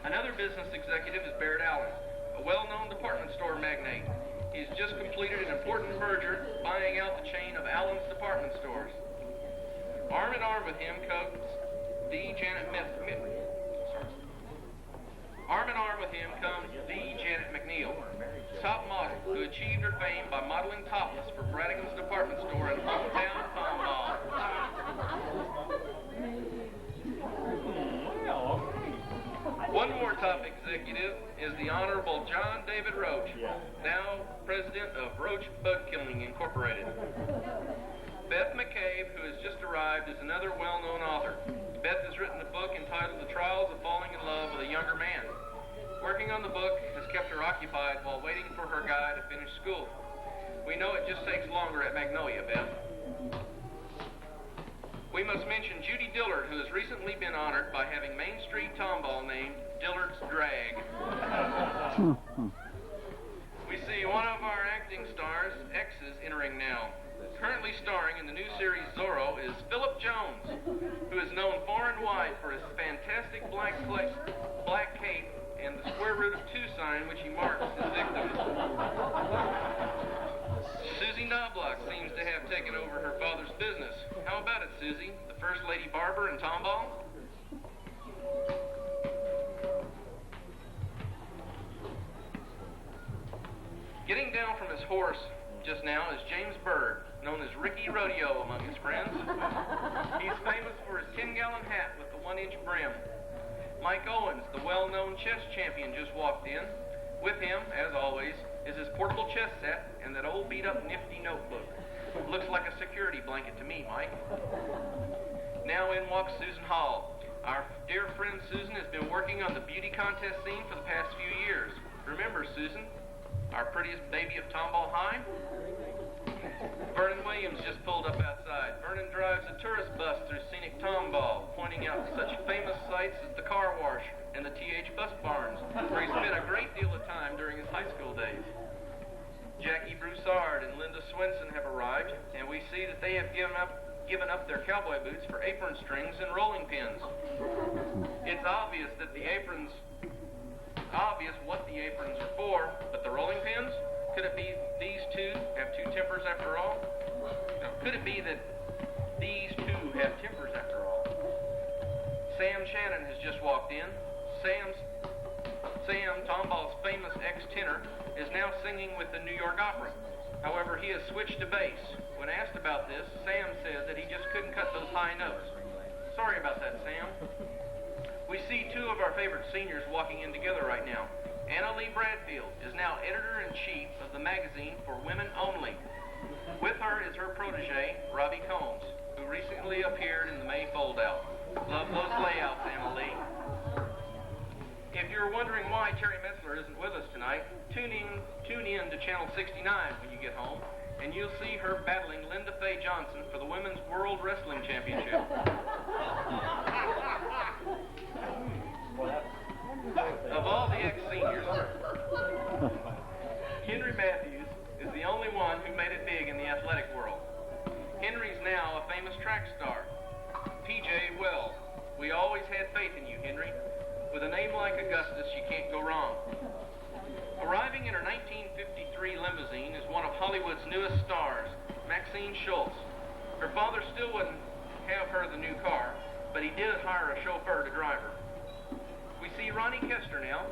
Another business executive is Barrett Allen, a well-known department store magnate. He's just completed an important merger, buying out the chain of Allen's department stores. Arm in arm with him comes Janet McNeil, top model who achieved her fame by modeling topless for Bradigan's department store in hometown Tomball. One more top executive is the Honorable John David Roach, now president of Roach Bug Killing Incorporated. Beth McCabe, who has just arrived, is another well-known author. Beth has written a book entitled The Trials of Falling in Love with a Younger Man. Working on the book has kept her occupied while waiting for her guy to finish school. We know it just takes longer at Magnolia, Beth. We must mention Judy Dillard, who has recently been honored by having Main Street Tomball named Dillard's Drag. We see one of our acting stars, exes, entering now. Currently starring in the new series Zorro is Philip Jones, who is known far and wide for his fantastic black cape and the square root of 2 sign which he marks his victims. Susie Knobloch seems to have taken over her father's business. How about it, Susie? The first lady barber in Tomball? Getting down from his horse just now is James Bird, known as Ricky Rodeo among his friends. He's famous for his 10-gallon hat with the 1-inch brim. Mike Owens, the well-known chess champion, just walked in. With him, as always, is his portable chess set and that old beat-up nifty notebook. Looks like a security blanket to me, Mike. Now in walks Susan Hall. Our dear friend Susan has been working on the beauty contest scene for the past few years. Remember Susan, our prettiest baby of Tomball High? Vernon Williams just pulled up outside. Vernon drives a tourist bus through scenic Tomball, pointing out such famous sights as the car wash and the TH bus barns, where he spent a great deal of time during his high school days. Jackie Broussard and Linda Swenson have arrived, and we see that they have given up their cowboy boots for apron strings and rolling pins. It's obvious what the aprons are for, but the rolling pins? Could it be these two have two tempers after all? No, could it be that these two have tempers after all? Sam Shannon has just walked in. Sam, Tomball's famous ex-tenor, is now singing with the New York Opera. However, he has switched to bass. When asked about this, Sam said that he just couldn't cut those high notes. Sorry about that, Sam. We see 2 of our favorite seniors walking in together right now. Anna Lee Bradfield is now editor-in-chief of the magazine for Women Only. With her is her protege, Robbie Combs, who recently appeared in the May foldout. Love those layouts, Anna Lee. If you're wondering why Terry Metzler isn't with us tonight, tune in to Channel 69 when you get home, and you'll see her battling Linda Faye Johnson for the Women's World Wrestling Championship. Of all the ex-seniors, Henry Matthews is the only one who made it big in the athletic world. Henry's now a famous track star. P.J. Wells, we always had faith in you, Henry. With a name like Augustus, you can't go wrong. Arriving in her 1953 limousine is one of Hollywood's newest stars, Maxine Schultz. Her father still wouldn't have her the new car, but he did hire a chauffeur to drive her. We see Ronnie Kester now.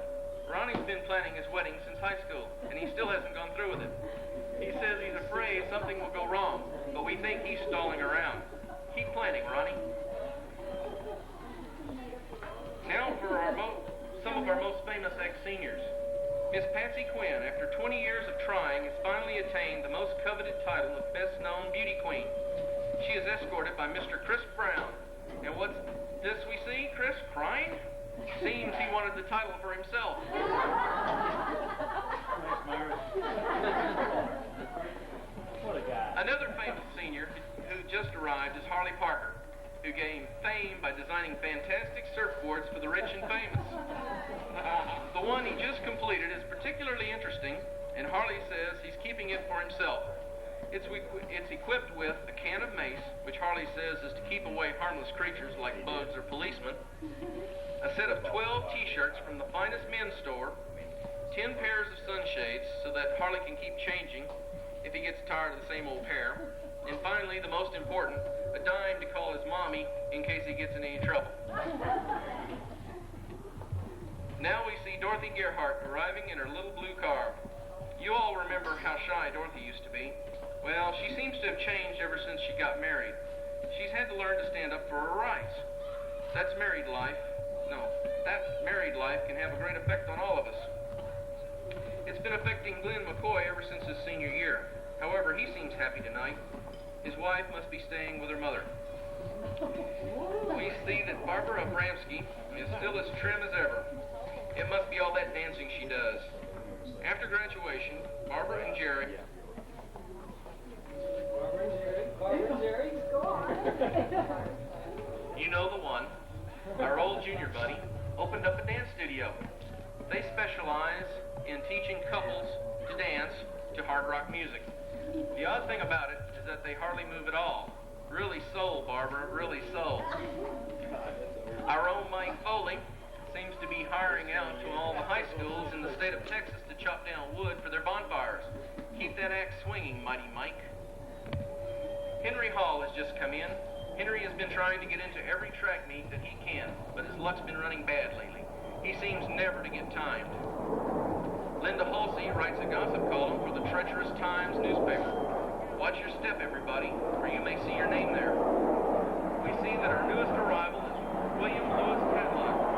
Ronnie's been planning his wedding since high school, and he still hasn't gone through with it. He says he's afraid something will go wrong, but we think he's stalling around. Keep planning, Ronnie. Now for some of our most famous ex-seniors. Miss Patsy Quinn, after 20 years of trying, has finally attained the most coveted title of best-known beauty queen. She is escorted by Mr. Chris Brown. And what's this we see? Chris crying? Seems he wanted wanted the title for himself. What a guy. Another famous senior who just arrived is Harley Parker, who gained fame by designing fantastic surfboards for the rich and famous. The one he just completed is particularly interesting, and Harley says he's keeping it for himself. It's equipped with a can of mace, which Harley says is to keep away harmless creatures like bugs or policemen, a set of 12 t-shirts from the finest men's store, 10 pairs of sunshades so that Harley can keep changing if he gets tired of the same old pair, and finally, the most important, a dime to call his mommy in case he gets in any trouble. Now we see Dorothy Gerhardt arriving in her little blue car. You all remember how shy Dorothy used to be. Well, she seems to have changed ever since she got married. She's had to learn to stand up for her rights. That married life can have a great effect on all of us. It's been affecting Glenn McCoy ever since his senior year. However, he seems happy tonight. His wife must be staying with her mother. We see that Barbara Abramsky is still as trim as ever. It must be all that dancing she does. After graduation, Barbara and Jerry you know the one, our old junior buddy, opened up a dance studio. They specialize in teaching couples to dance to hard rock music. The odd thing about it is that they hardly move at all. Really soul, Barbara, really soul. Our own Mike Foley seems to be hiring out to all the high schools in the state of Texas to chop down wood for their bonfires. Keep that axe swinging, mighty Mike. Henry Hall has just come in. Henry has been trying to get into every track meet that he can, but his luck's been running bad lately. He seems never to get timed. Linda Halsey writes a gossip column for the Treacherous Times newspaper. Watch your step, everybody, or you may see your name there. We see that our newest arrival is William Lewis Tadlock.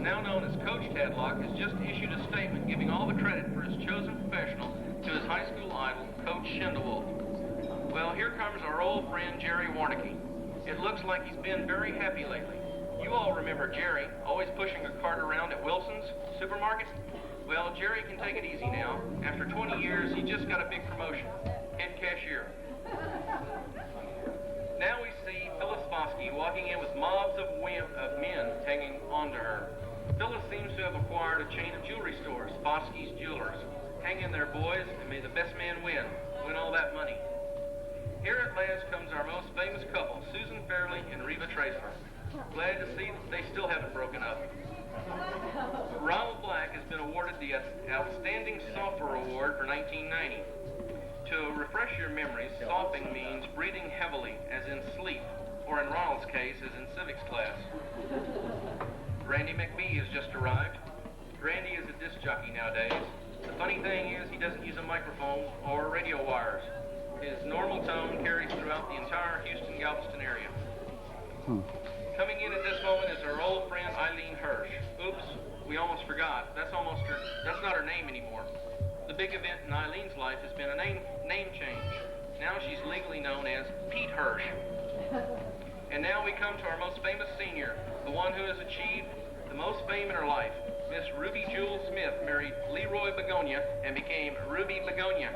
Now known as Coach Tadlock, has just issued a statement giving all the credit for his chosen professional to his high school idol, Coach Schindelwolf. Well, here comes our old friend Jerry Warnicke. It looks like he's been very happy lately. You all remember Jerry, always pushing a cart around at Wilson's supermarket? Well, Jerry can take it easy now. After 20 years, he just got a big promotion, head cashier. Now we see Phyllis Foskey walking in with mobs of men hanging onto her. Phyllis seems to have acquired a chain of jewelry stores, Foskey's Jewelers. Hang in there, boys, and may the best man win all that money. Here at last comes our most famous couple, Susan Fairley and Reva Tracer. Glad to see that they still haven't broken up. Ronald Black has been awarded the Outstanding Sopher Award for 1990. To refresh your memories, sophing means breathing heavily, as in sleep, or in Ronald's case, as in civics class. Randy McBee has just arrived. Randy is a disc jockey nowadays. The funny thing is he doesn't use a microphone or radio wires. His normal tone carries throughout the entire Houston-Galveston area. Coming in at this moment is our old friend Eileen Hirsch. Oops, we almost forgot. That's not her name anymore. The big event in Eileen's life has been a name change. Now she's legally known as Pete Hirsch. And now we come to our most famous senior, the one who has achieved the most fame in her life. Miss Ruby Jewel Smith married Leroy Begonia and became Ruby Begonia.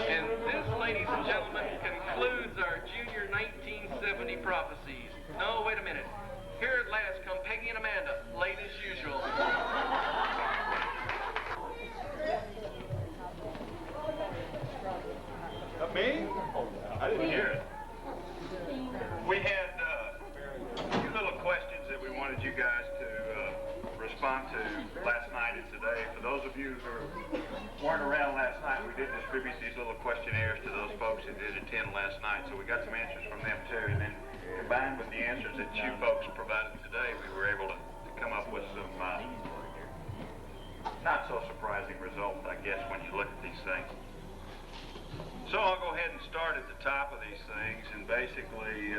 And this, ladies and gentlemen, concludes our Junior 1970 prophecies. No, wait a minute. Here at last come Peggy and Amanda, late as usual. Me? I didn't hear it. We had a few little questions that we wanted you guys to respond to last night and today. For those of you who weren't around last night, we did distribute these little questionnaires to those folks that did attend last night. So we got some answers from them too. And then combined with the answers that you folks provided today, we were able to come up with some not so surprising results, I guess, when you look at these things. So I'll go ahead and start at the top of these things and basically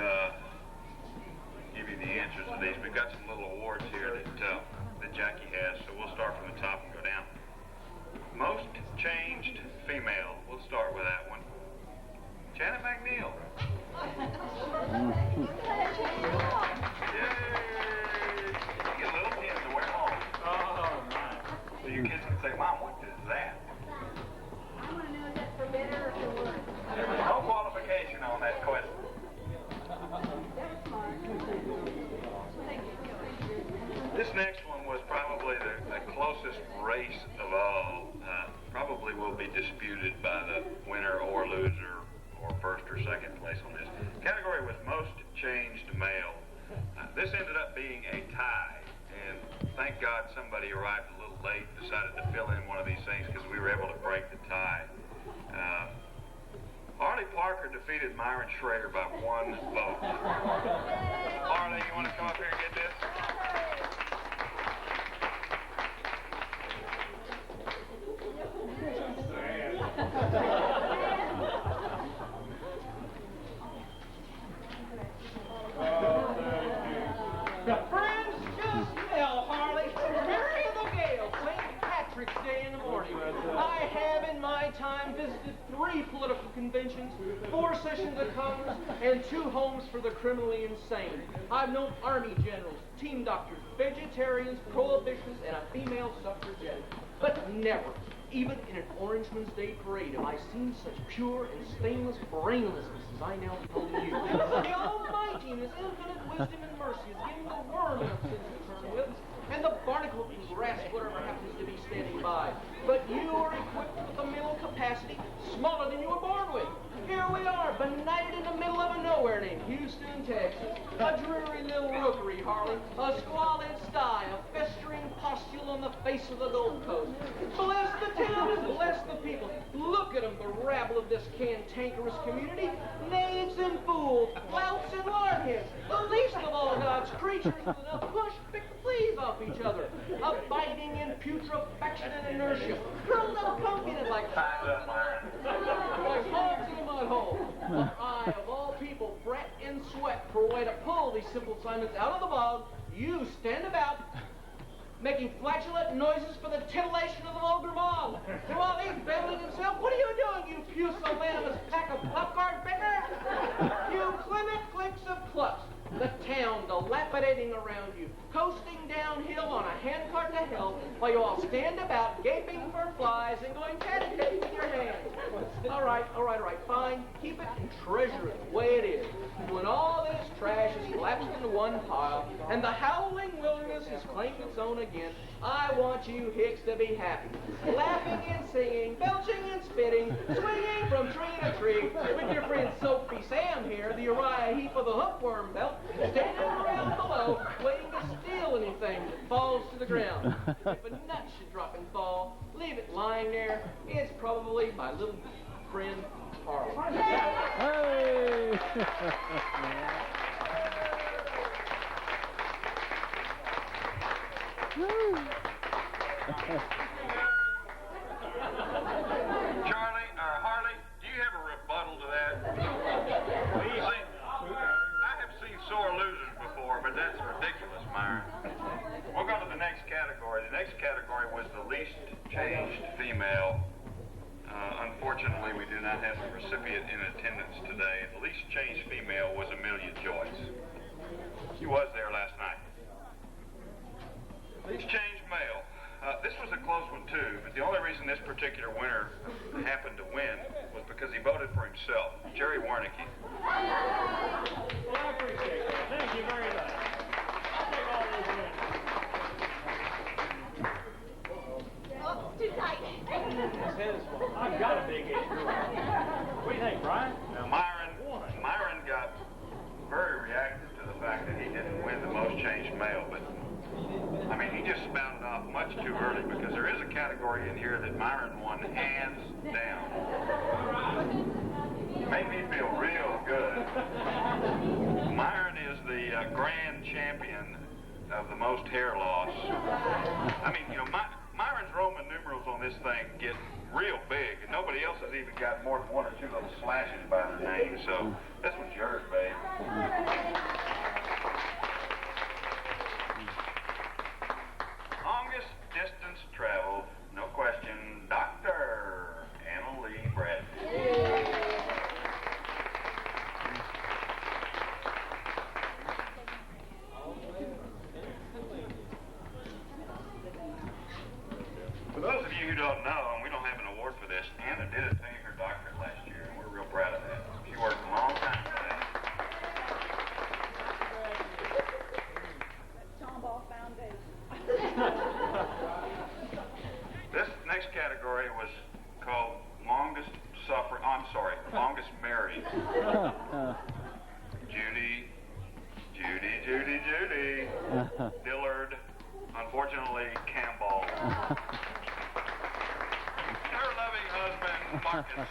give you the answers to these. We've got some little awards here that Jackie has, so we'll start from the top and go down. Most changed female. We'll start with that one. Janet McNeil. Yay! You get little pins to wear home. Oh, nice. So your kids can say, Mom, what is that? I want to know, is that for better or for worse? There was no qualification on that question. This next one was probably the closest race of all. Probably will be disputed by the winner or loser or first or second place on this. Category was most changed male. This ended up being a tie, and thank God somebody arrived a little late, decided to fill in one of these things because we were able to break the tie. Harley Parker defeated Myron Schrader by 1 vote. Harley, you want to come up here and get this? Friends, just smell, Harley. Mary of the Gale, St. Patrick's Day in the morning. I have in my time visited 3 political conventions, 4 sessions of Congress, and 2 homes for the criminally insane. I've known Army generals, team doctors, vegetarians, prohibitionists, and a female suffragette. But never, even in an Orangeman's Day parade, have I seen such pure and stainless brainlessness as I now behold you. The Almighty in His infinite wisdom and mercy has given the worm enough sense to turn with, and the barnacle can grasp whatever happens to be standing by. But you are equipped with a mental capacity smaller than you were born with. Here we are, benighted in the middle of a nowhere named Houston, Texas. A dreary little rookery, Harley. A squalid sty, a festering pustule on the face of the Gold Coast. Bless the town and bless the people. Look at them, the rabble of this cantankerous community. Knaves and fools, louts and lardheads. The least of all God's creatures with enough push pick the fleas off each other. Abiding in putrefaction and inertia. Curled up confident like hogs in a mud hole. But I, of all people, fret and sweat for a way to pull these simple Simons out of the bog. You stand about, making flatulent noises for the titillation of the vulgar mob. And while he's battling himself, what are you doing, you pusillanimous pack of popcorn pickers? You Clement cliques of clucks. The town dilapidating around you, coasting downhill on a handcart to hell, while you all stand about gaping for flies and going cat-a-tat with your hands. All right, fine. Keep it and treasure it the way it is. When all this trash is collapsed into one pile and the howling wilderness has claimed its own again, I want you hicks to be happy. Laughing and singing, belching and spitting, swinging from tree to tree, with your friend Soapy Sam here, the Uriah Heep of the hookworm belt, standing around below, waiting to steal anything that falls to the ground. If a nut should drop and fall, leave it lying there. It's probably my little friend Harley. Hey! Harley, do you have a rebuttal to that? I have seen sore losers before, but that's ridiculous, Myron. We'll go to the next category. The next category was the least changed female. Unfortunately, we do not have the recipient in attendance today. The least changed female was Amelia Joyce. She was there last night. Least changed male. This was a close one, too, but the only reason this particular winner happened to win was because he voted for himself, Jerry Warnicki. Well, I appreciate that. Thank you very much. I'll take all those wins. Oh, too tight. I've got a big head. What do you think, Brian? Now, Myron got very reactive to the fact that he didn't win the most changed male, but I mean, he just spouted off much too early because there is a category in here that Myron won hands down. Made me feel real good. Myron is the grand champion of the most hair loss. I mean, you know, Myron's Roman numerals on this thing get real big, and nobody else has even got more than one or two little slashes by their name, so this one's yours, babe. Longest distance traveled, no question, Dr. Anna Lee Bradford. For those of you who don't know, and we don't have an award for this, Anna did attain her doctorate last year, and we're real proud of that. She worked a long time for that. John Ball Foundation. This next category was called longest married. Judy. Dillard. Unfortunately, Campbell. Her loving husband, Marcus.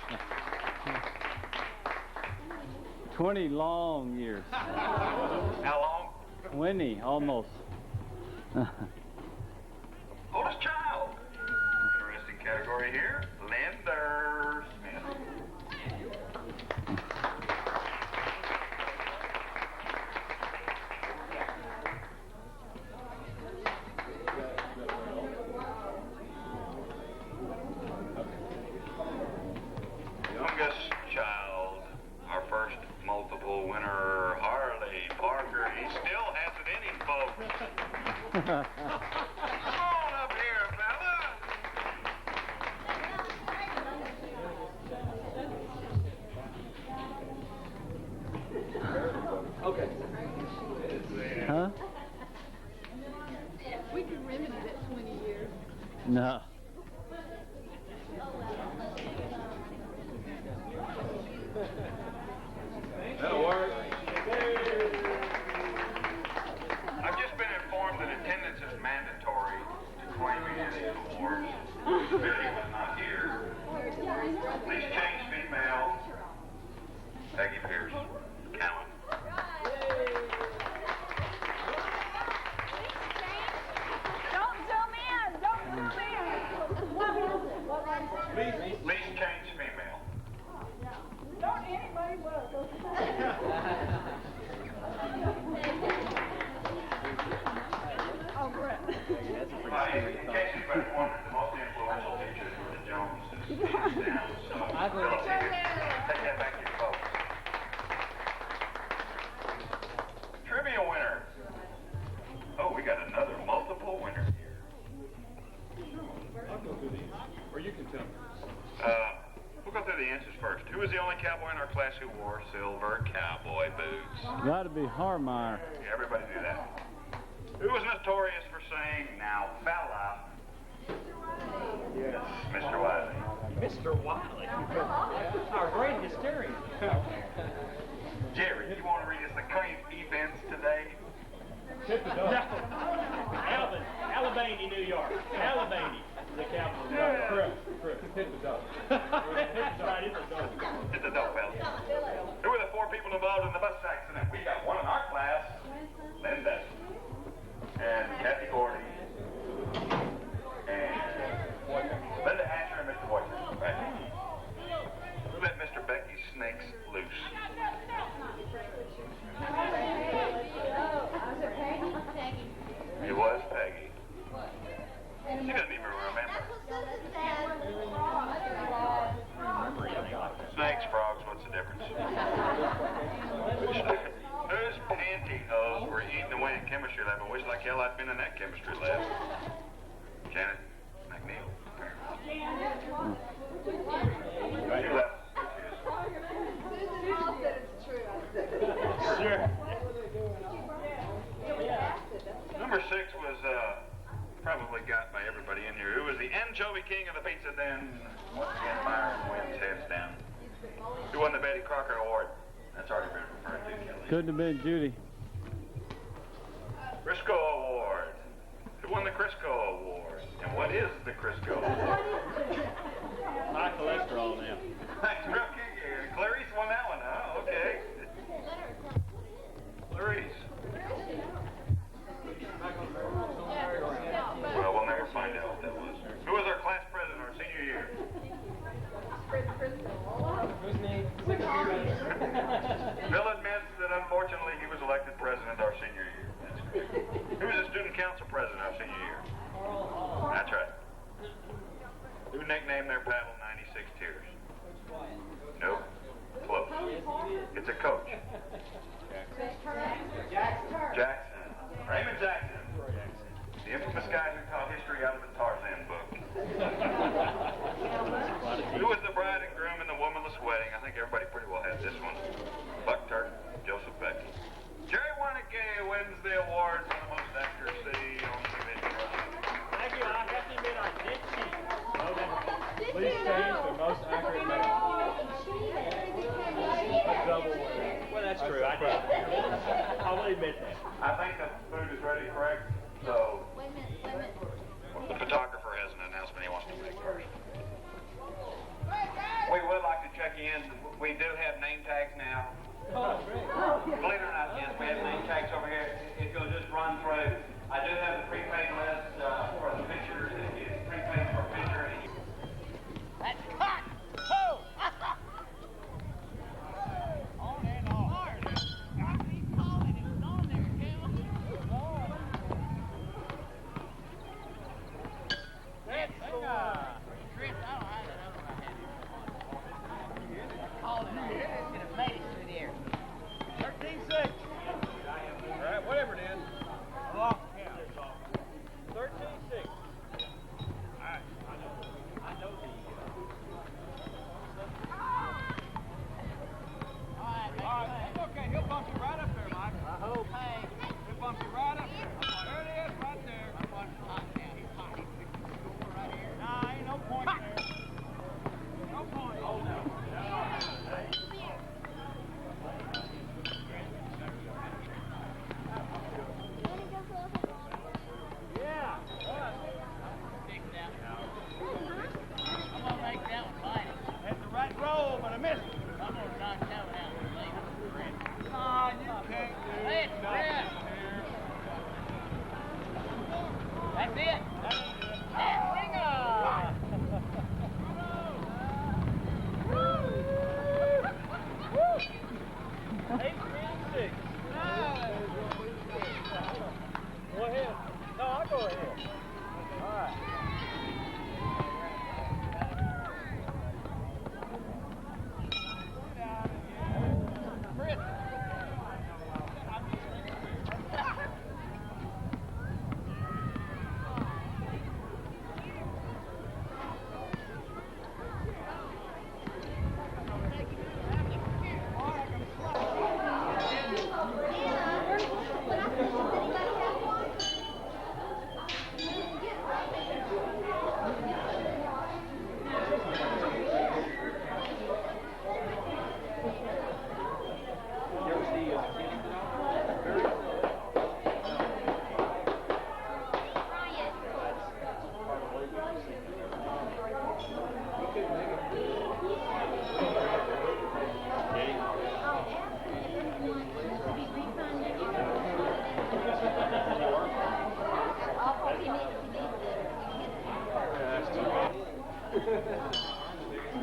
20 long years. How long? 20, almost. Oldest child. Interesting category here. Lender Smith. Youngest child, our first multiple winner, Harley Parker. He still has it in him, folks. Come on up here, fella. Okay. Huh? We can remedy that 20 years. No. That'll work. I've just been informed that attendance is mandatory to claim any awards. Billy was not here. Please change female. Peggy Pierce. Callan. Don't zoom in. Don't zoom in. Please change female. Don't anybody look. Oh, Brett. In case anybody wondered, the most influential teachers were the Joneses. Down, so Philip, take that back to your folks. Trivia winner. Oh, we got another multiple winner here. I'll go through these. Or you can tell me. We'll go through the answers first. Who was the only cowboy in our class who wore silver cowboy boots? Got to be Harmeyer. Yeah, everybody knew that. Who was notorious for saying, "Now, fella"? Yes, Mr. Wiley. Mr. Wiley. Our great historian. Jerry, you want to read us the current events today? Tip the dog. Alvin, Alabama, New York. Alabama, the capital of New York. Correct. Hit the dog. That's right, it's a dog. Hit the dope, fellas. Who were the 4 people involved in the bus accident? We got one in our class, Linda, and Kathy Gordy, and Linda Hatcher and Mr. Boyson. Right? Who let Mr. Becky's snakes loose? It was Peggy. She doesn't even remember. Snakes, frogs, what's the difference? Whose pantyhose were eating away in chemistry lab? I wish like hell I'd been in that chemistry lab. Janet McNeil. She left. Sure. Number 6 was probably got by everybody in here. Who was the anchovy king of the pizza then? Once again, Myron wins heads down. Who won the Betty Crocker Award? That's already been referred to, Kelly. Couldn't have been Judy. Crisco Award. Who won the Crisco Award? And what is the Crisco Award? High cholesterol now. Clarice won that one, huh? Okay. Clarice. Well, we'll never find out what that was. Who was our class president our senior year? That's true. I did. I will admit that. I think the food is ready, correct? So Wait a minute. the photographer has an announcement he wants to make first. We would like to check in. We do have name tags now. Believe it or not, yes, we have name tags over here. If you'll just run through. I do have the prepaid list for the pictures. If it's prepaid for a picture. That's hot! Oh! On and off. Whatever it is. Off count. 13-6. Alright. I know Alright, okay, he'll bump you right up there, Mike. I hope. Hey. He'll bump you right up there. There it is, right there. Nah, ain't no point there. No point. Oh, no. Yeah. I'm gonna make that one bite it. Had the right roll, but I missed it. I'm gonna knock that one out with me. Nah, you can't do nothing here. That's it. Yeah, bingo! 8-6. Go ahead. No, I'll go ahead. All right. Chris.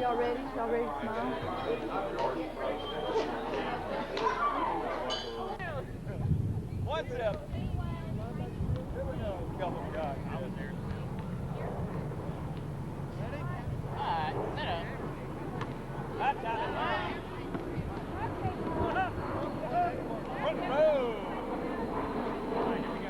Y'all ready? Y'all ready to smile? What's up? Couple of guys. I was there. Ready? All right, set up. That's out of line. Front row. All right, here we go.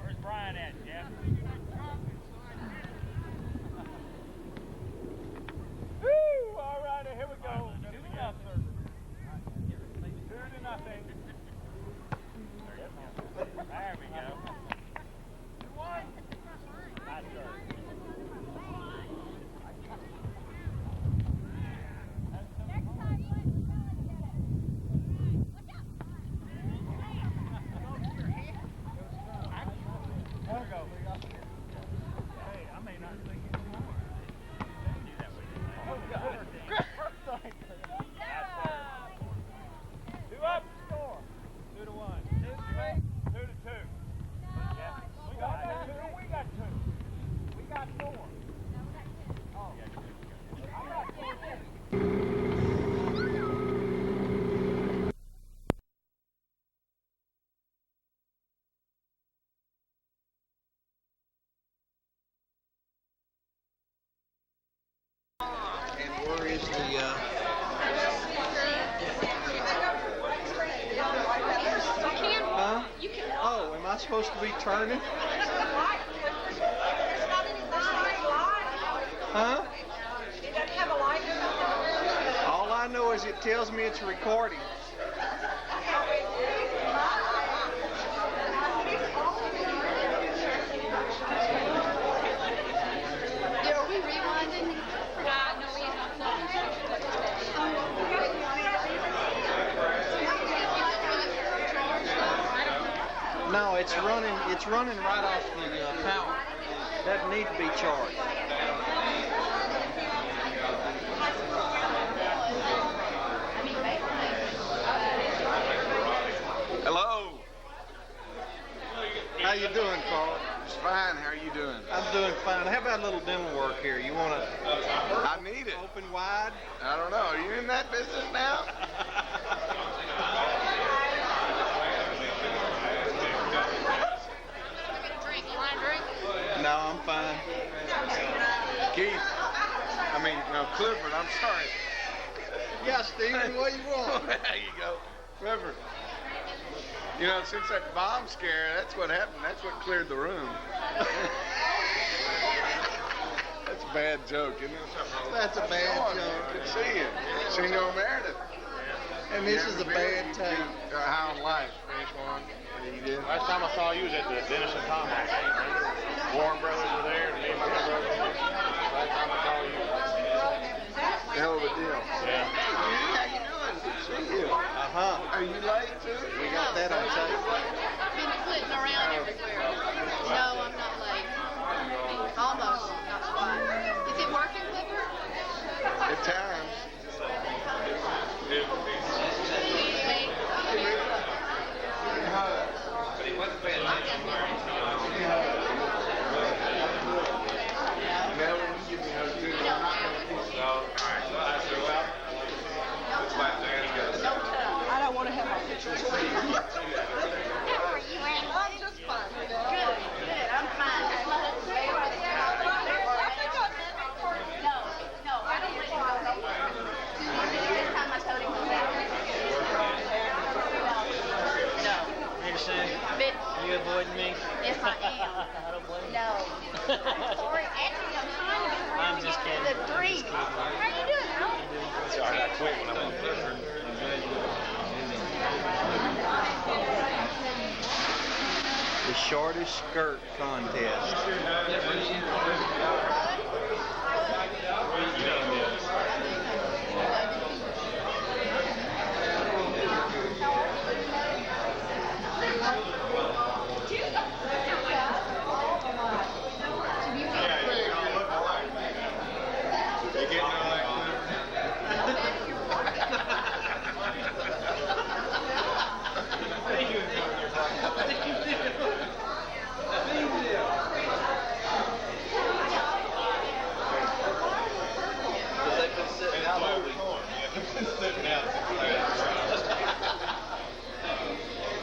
Where's Brian at, Jeff? Here's the, huh? Oh, am I supposed to be turning? Huh? It doesn't have a light or something? All I know is it tells me it's recording. Are we rewinding? No, we No, it's running right off the power. Doesn't need to be charged. Hello. How you doing, Carl? It's fine. How are you doing? I'm doing fine. How about a little dental work here? You want to I need it. open wide? I don't know. Are you in that business now? No, I'm fine. Keith. No, Clifford. I'm sorry. Yeah, Stephen, what do you want? There you go. Clifford. You know, since that bomb scare, that's what happened. That's what cleared the room. That's a bad joke, isn't it? That's a bad joke. Good to see you. Senor Meredith. And this is a bad tape. How in life? Finish one. Yeah, you did. Last time I saw you was at the Dennis and Tomahawk game, right? Warren brothers were there, and me and my brother were there. Last time I saw you. Hell of a deal. Yeah. How you doing? Good to see you. Uh-huh. Are you late too? We got that on tape. been flitting around everywhere. No, I'm not late. Almost, not quite. Is it working, Clifford? At times. I don't want to have my pictures. How are you, Ann? I'm just fine. Good, good. I'm fine. No, I don't think I did. This time I told him to stop. No. Anderson, But you avoiding me? yes, I am. I don't blame you. No. Or actually, I'm trying to get I'm just kidding. the three. How you doing, Al? Sorry, I quit when I went Clifford. The shortest skirt contest.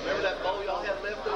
Remember that bowl y'all had left over?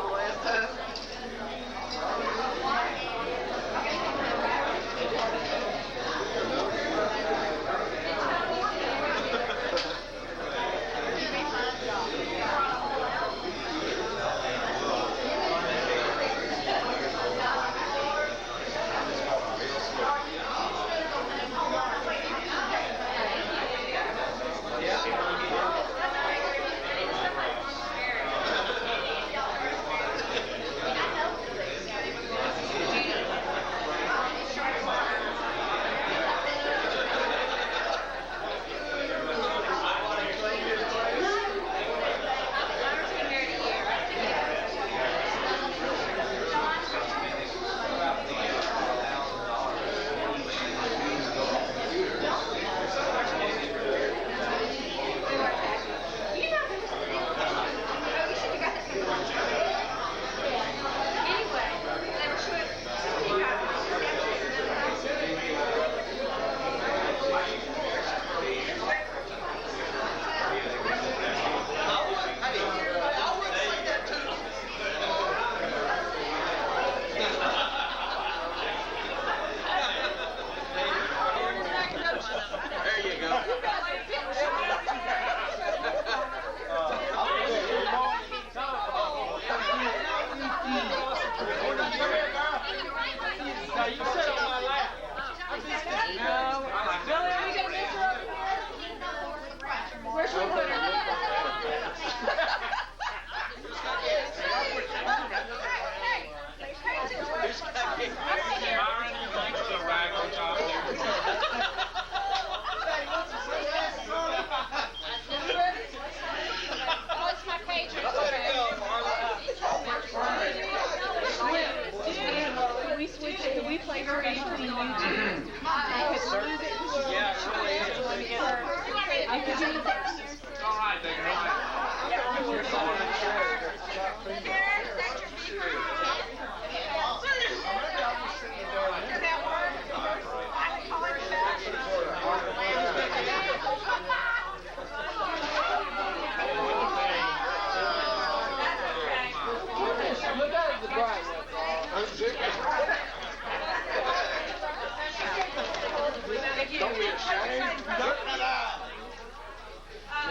Yeah, it really is. All right, baby. Look out of the drive. Don't be ashamed.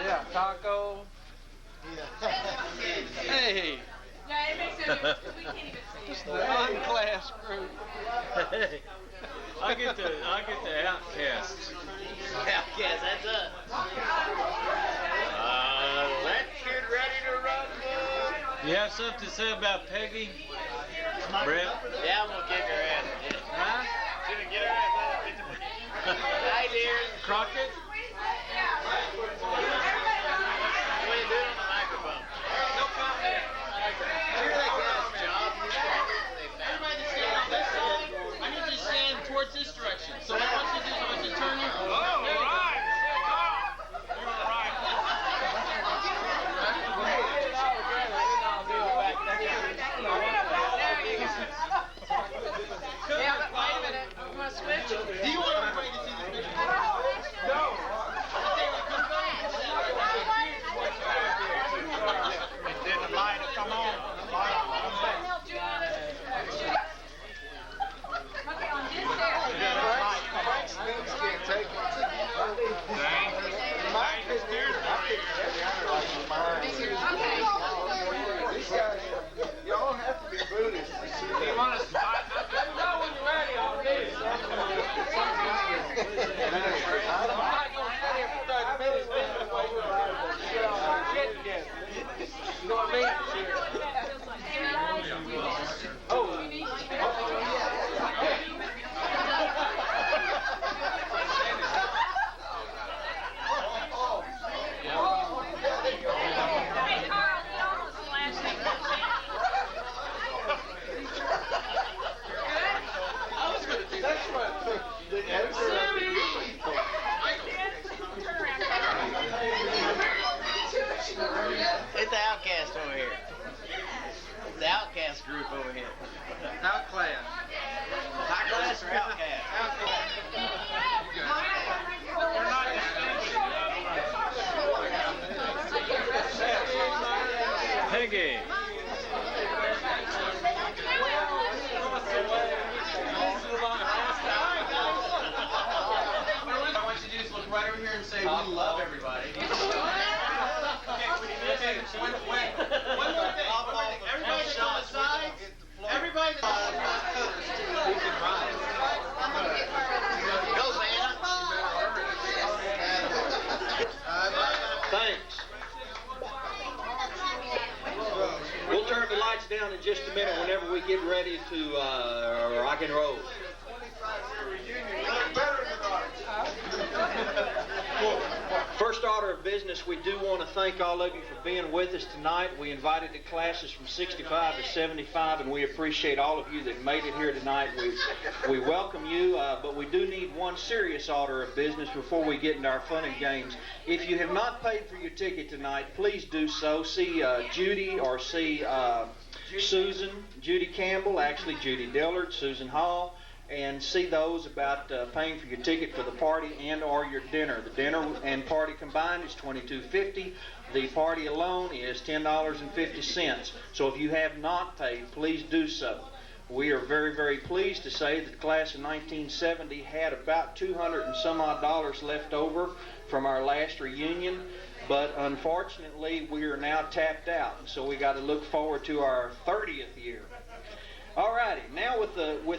Yeah, taco. Hey, Yeah, it makes no difference. We can't even see it's it. the fun class group. Hey, I get the outcasts. Outcast, that's us. Let's get ready to rumble. You have something to say about Peggy? Brett? Yeah, I'm gonna kick her ass. Huh? Gonna get her ass out. Hi, dear. Crockett? What are you doing on the microphone? No comment. Here's that guy's job. Everybody stand on this side. I need you to stand towards this direction. So what I want you to do is I want you to turn your... Oh, all right. You're all right. Yeah, but wait a minute. You want to switch? Do you want everybody to see this picture? No. Did the light come on? Okay, on this there. Y'all have to be Buddhists. You want to start? Let me know when you're ready on this. I'm not going to sit here for 30 minutes. Get together. You know what I mean? Oh. It's the outcast over here. It's the outcast group over here. Outclass. High class or outcast? Peggy. I want you to just look right over here and say, we love everybody. One more thing. Everybody that's on the sides. Everybody that's Go, Vanna. Thanks. We'll turn the lights down in just a minute whenever we get ready to rock and roll. First order of business, we do want to thank all of you for being with us tonight. We invited the classes from 65 to 75, and we appreciate all of you that made it here tonight. We welcome you, but we do need one serious order of business before we get into our fun and games. If you have not paid for your ticket tonight, please do so. See Judy or see Susan, Judy Campbell, actually Judy Dillard, Susan Hall, and see those about paying for your ticket for the party and or your dinner. The dinner and party combined is $22.50. The party alone is $10.50. So if you have not paid, please do so. We are very, very pleased to say that the class of 1970 had about $200 and some odd left over from our last reunion, but unfortunately we are now tapped out. So we got to look forward to our 30th year. All righty, now with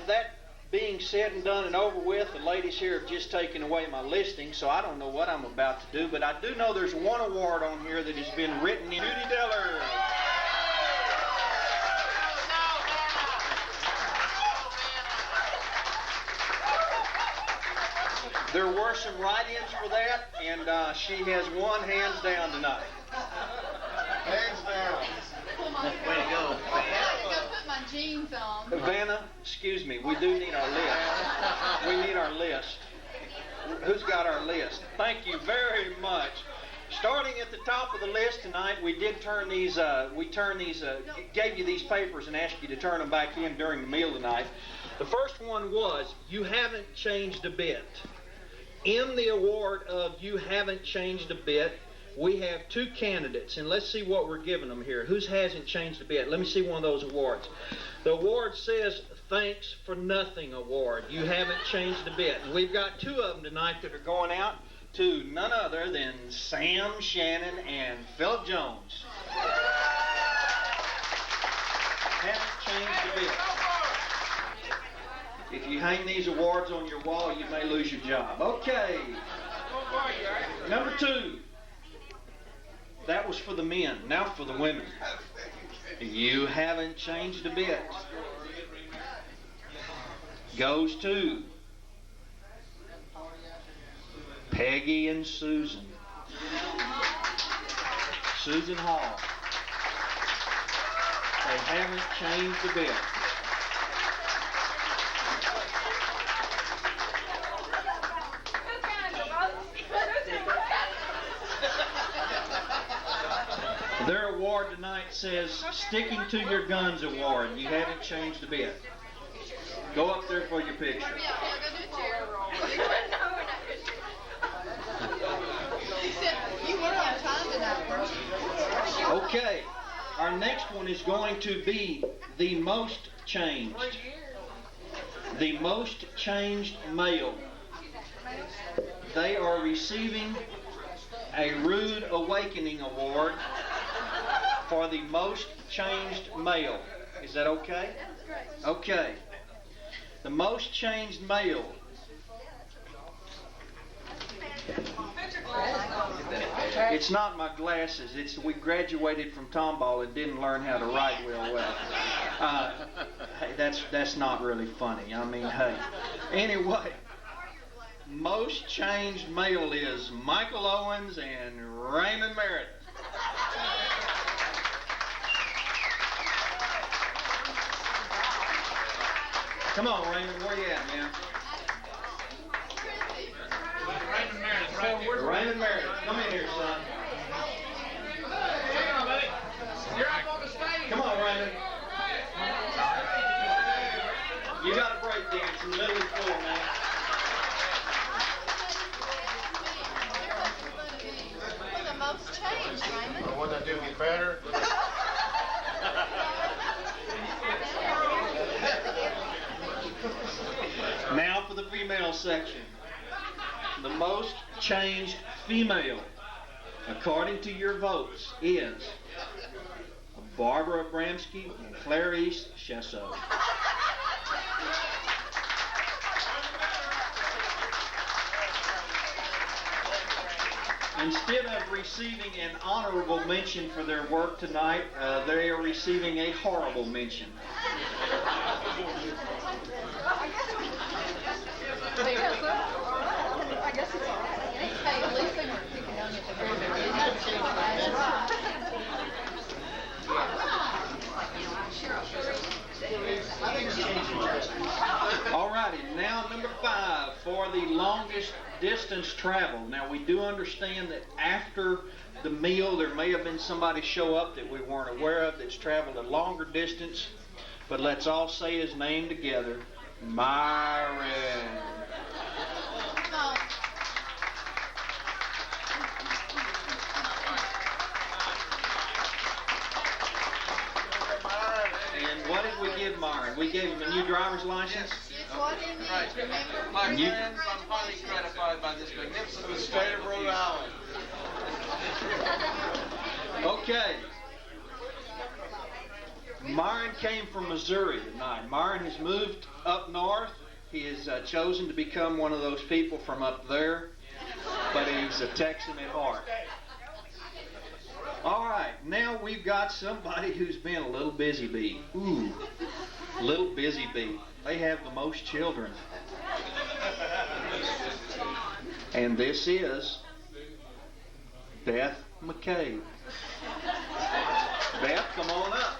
that being said and done and over with, the ladies here have just taken away my listing, so I don't know what I'm about to do, but I do know there's one award on here that has been written in. Judy Dillard. There were some write-ins for that, and she has won hands down tonight. Hands down. Way to go. I gotta go put my jeans on. Vanna, excuse me, we do need our list. We need our list. Who's got our list? Thank you very much. Starting at the top of the list tonight, we did gave you these papers and asked you to turn them back in during the meal tonight. The first one was, you haven't changed a bit. In the award of you haven't changed a bit, we have two candidates, and let's see what we're giving them here. Whose hasn't changed a bit? Let me see one of those awards. The award says, Thanks for Nothing Award. You haven't changed a bit. And we've got two of them tonight that are going out to none other than Sam Shannon and Philip Jones. Haven't changed a bit. If you hang these awards on your wall, you may lose your job. Okay. Number 2. That was for the men. Now for the women. You haven't changed a bit. Goes to Peggy and Susan. Susan Hall. They haven't changed a bit. Their award tonight says Sticking to Your Guns Award. You haven't changed a bit. Go up there for your picture. Okay, our next one is going to be the most changed. The most changed male. They are receiving a Rude Awakening Award for the most changed male. Is that okay? Okay. The most changed male. It's not my glasses. It's we graduated from Tomball and didn't learn how to write real well. Hey, that's not really funny. I mean, hey. Anyway, most changed male is Michael Owens and Raymond Meredith. Come on, Raymond, where you at, man? Raymond Meredith, right here. Raymond Meredith, come in here, son. Come on, buddy. You're up on the stage. Come on, Raymond. You got a break dance in the middle of the floor, man. The most changed, Raymond. The one that do me better. Now for the female section. The most changed female, according to your votes, is Barbara Abramski and Clarice Chesso. Instead of receiving an honorable mention for their work tonight, they are receiving a horrible mention. I guess it's hey, at least they weren't picking on you at the very Alrighty, now number 5 for the longest distance travel. Now we do understand that after the meal there may have been somebody show up that we weren't aware of that's traveled a longer distance, but let's all say his name together. Myron. And what did we give Myron? We gave him a new driver's license? What do you need? Remember? My friends, I'm highly gratified by this magnificent state of Rhode Island. Okay. Myron came from Missouri tonight. Myron has moved up north. He has chosen to become one of those people from up there, but he's a Texan at heart. All right, now we've got somebody who's been a little busy bee. Ooh, little busy bee. They have the most children. And this is Beth McCabe. Beth, come on up.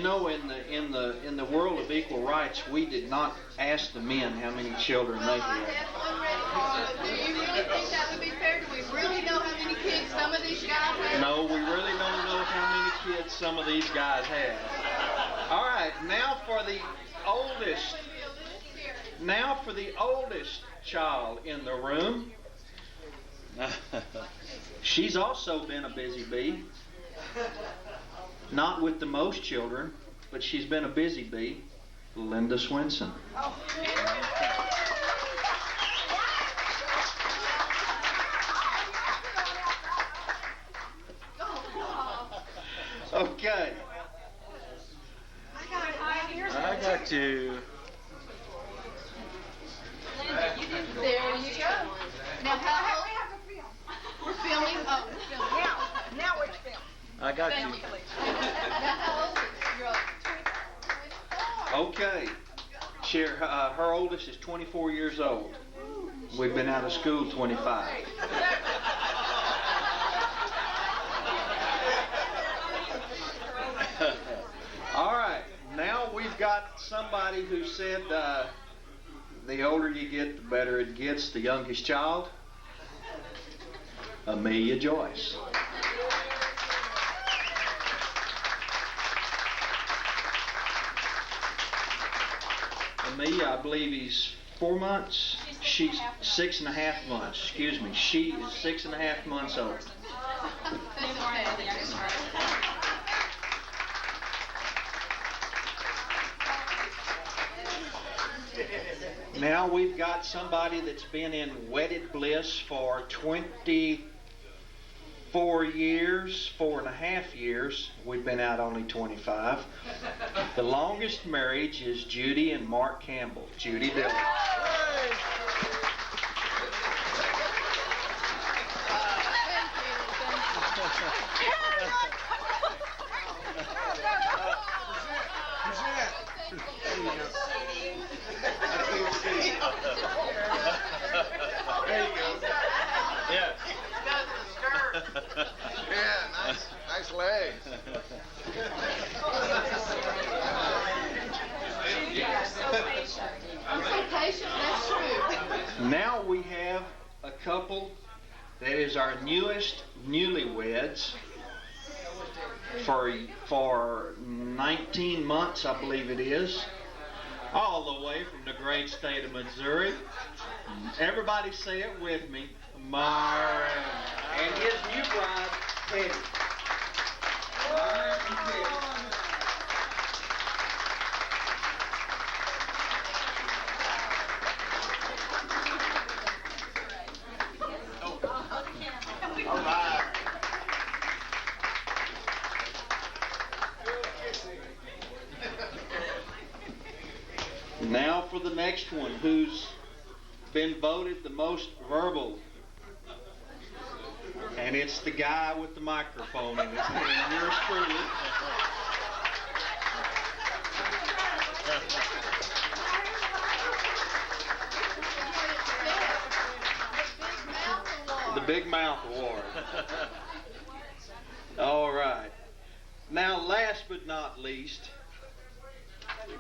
know, in the world of equal rights, we did not ask the men how many children they had. Do you really think that would be fair? Do we really know how many kids some of these guys have? No, we really don't know how many kids some of these guys have. All right, now for the oldest. Now for the oldest child in the room. She's also been a busy bee. Not with the most children, but she's been a busy bee. Linda Swinson. Okay. I got you. There you go. Now how old? We're filming. Oh, we're filming. Now we're filming. I got you. Now how old is your Okay. Her oldest is 24 years old. We've been out of school 25. All right. Now we've got somebody who said the older you get, the better it gets. The youngest child, Amelia Joyce. Amelia, I believe he's 4 months. She's 6.5 months. Excuse me. She is 6.5 months old. Now we've got somebody that's been in wedded bliss for 24 years, 4.5 years. We've been out only 25. The longest marriage is Judy and Mark Campbell. Judy Dillon. There you go. Yeah. Yeah, nice legs. Now we have a couple that is our newest newlyweds for 19 months, I believe it is, all the way from the great state of Missouri. Everybody say it with me. Myron and his new bride, Teddy. Myron and Teddy. All right. Now for the next one, who's been voted the most verbal. And it's the guy with the microphone in his hand. Yours truly. The Big Mouth Award. All right. Now, last but not least,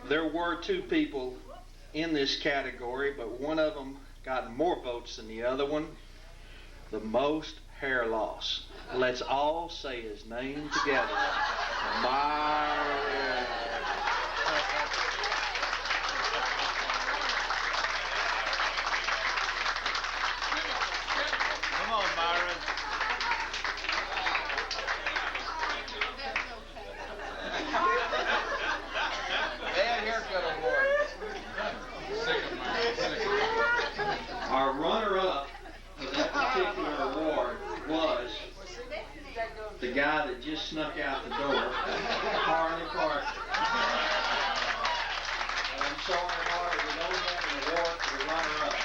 there were two people in this category, but one of them got more votes than the other one. The most hair loss. Let's all say his name together. Myron. Come on, Myron. And haircut award. Our runner-up for that particular award was the guy that just snuck out the door, Harley Parker. And I'm sorry, Harley, we don't have an award for the runner-up.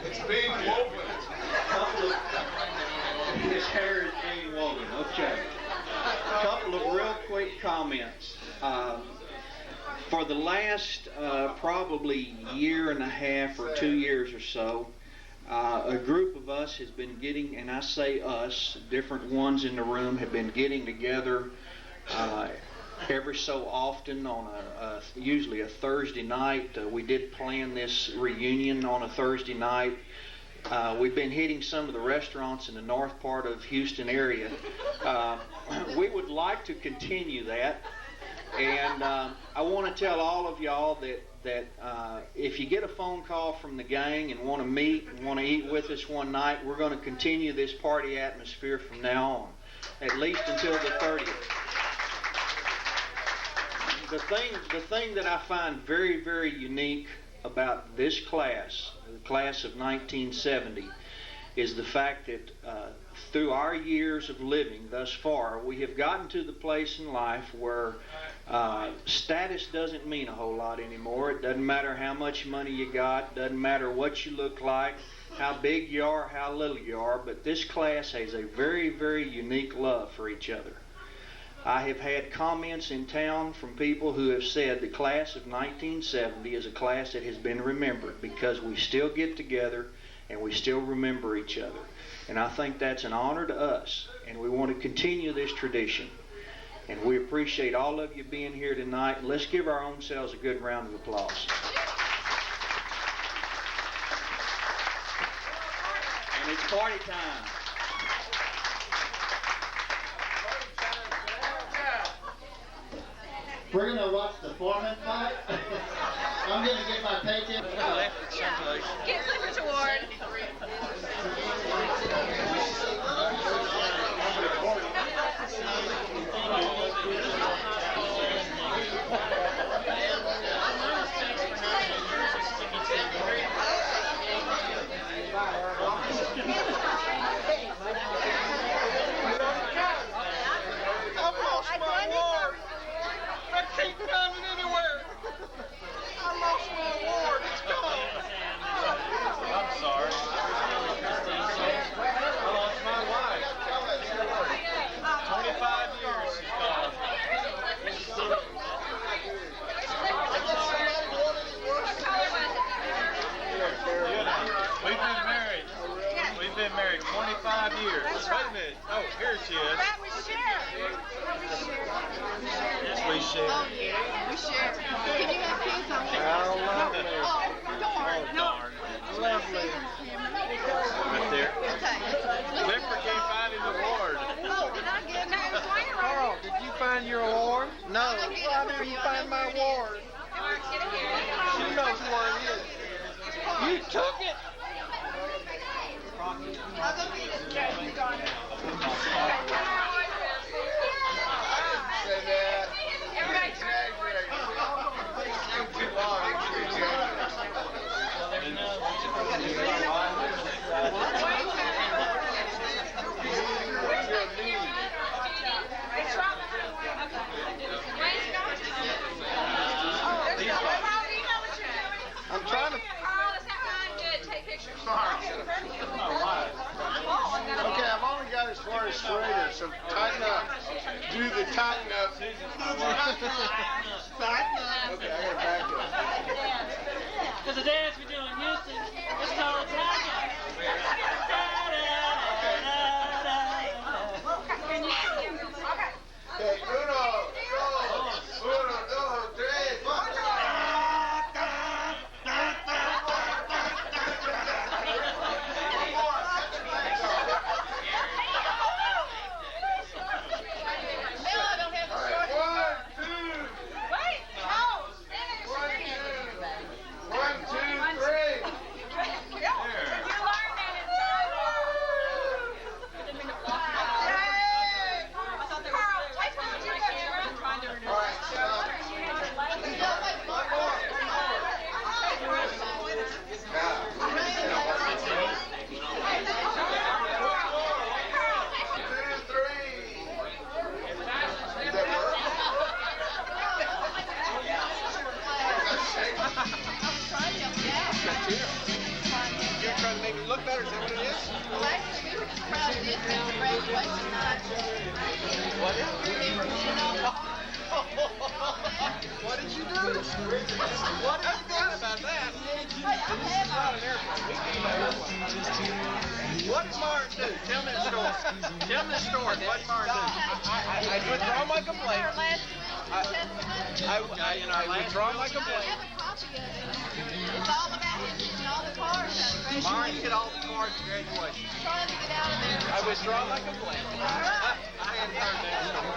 It's being woven. His hair is being woven. Okay. A couple of real quick comments. For the last probably year and a half or 2 years or so, A group of us has been getting, and I say us, different ones in the room have been getting together every so often on usually a Thursday night. We did plan this reunion on a Thursday night. We've been hitting some of the restaurants in the north part of Houston area. We would like to continue that, and I want to tell all of y'all that if you get a phone call from the gang and want to meet and want to eat with us one night, we're going to continue this party atmosphere from now on, at least until the 30th. The thing that I find very, very unique about this class, the class of 1970, is the fact that through our years of living thus far, we have gotten to the place in life where status doesn't mean a whole lot anymore. It doesn't matter how much money you got, doesn't matter what you look like, how big you are, how little you are, but this class has a very, very unique love for each other. I have had comments in town from people who have said the class of 1970 is a class that has been remembered because we still get together and we still remember each other. And I think that's an honor to us, and we want to continue this tradition. And we appreciate all of you being here tonight, and let's give our own selves a good round of applause. And it's party time. We're going to watch the foreman fight. I'm going to get my paycheck. Get Clifford's award. Married 25 years. That's right. Wait a minute. Oh, here she is. That we share. Yes, we share. Oh, yeah. We share. Can you have kids on there? How lovely. Oh, darn. Oh, darn. Lovely. Right there. Clifford can't find his award. Oh, did I get it? No, it was laying right Carl, did you find your award? No. I didn't find my award. She knows where it is. You took it. I'll go get it. Yeah, you got it. Everybody turn. I'm trying to. Okay, I've only got as far as Schrader, so tighten up. Do the tighten up. Tighten up. Okay, I gotta back up. There's a dance we do in Houston. It's called tighten up. Okay, uno, dos, tres, cuatro. What did you do? What is that about that? It's not an airplane. Tell me the story. What did you do? I withdraw my complaint. I withdraw my complaint. It's all about him getting all the cars out of graduation. Mine hit all the cars at graduation. Trying to get out of there. I withdraw my complaint. I hadn't heard that story.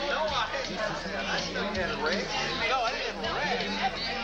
No, I hadn't. I still had a wreck. No, I didn't have a wreck.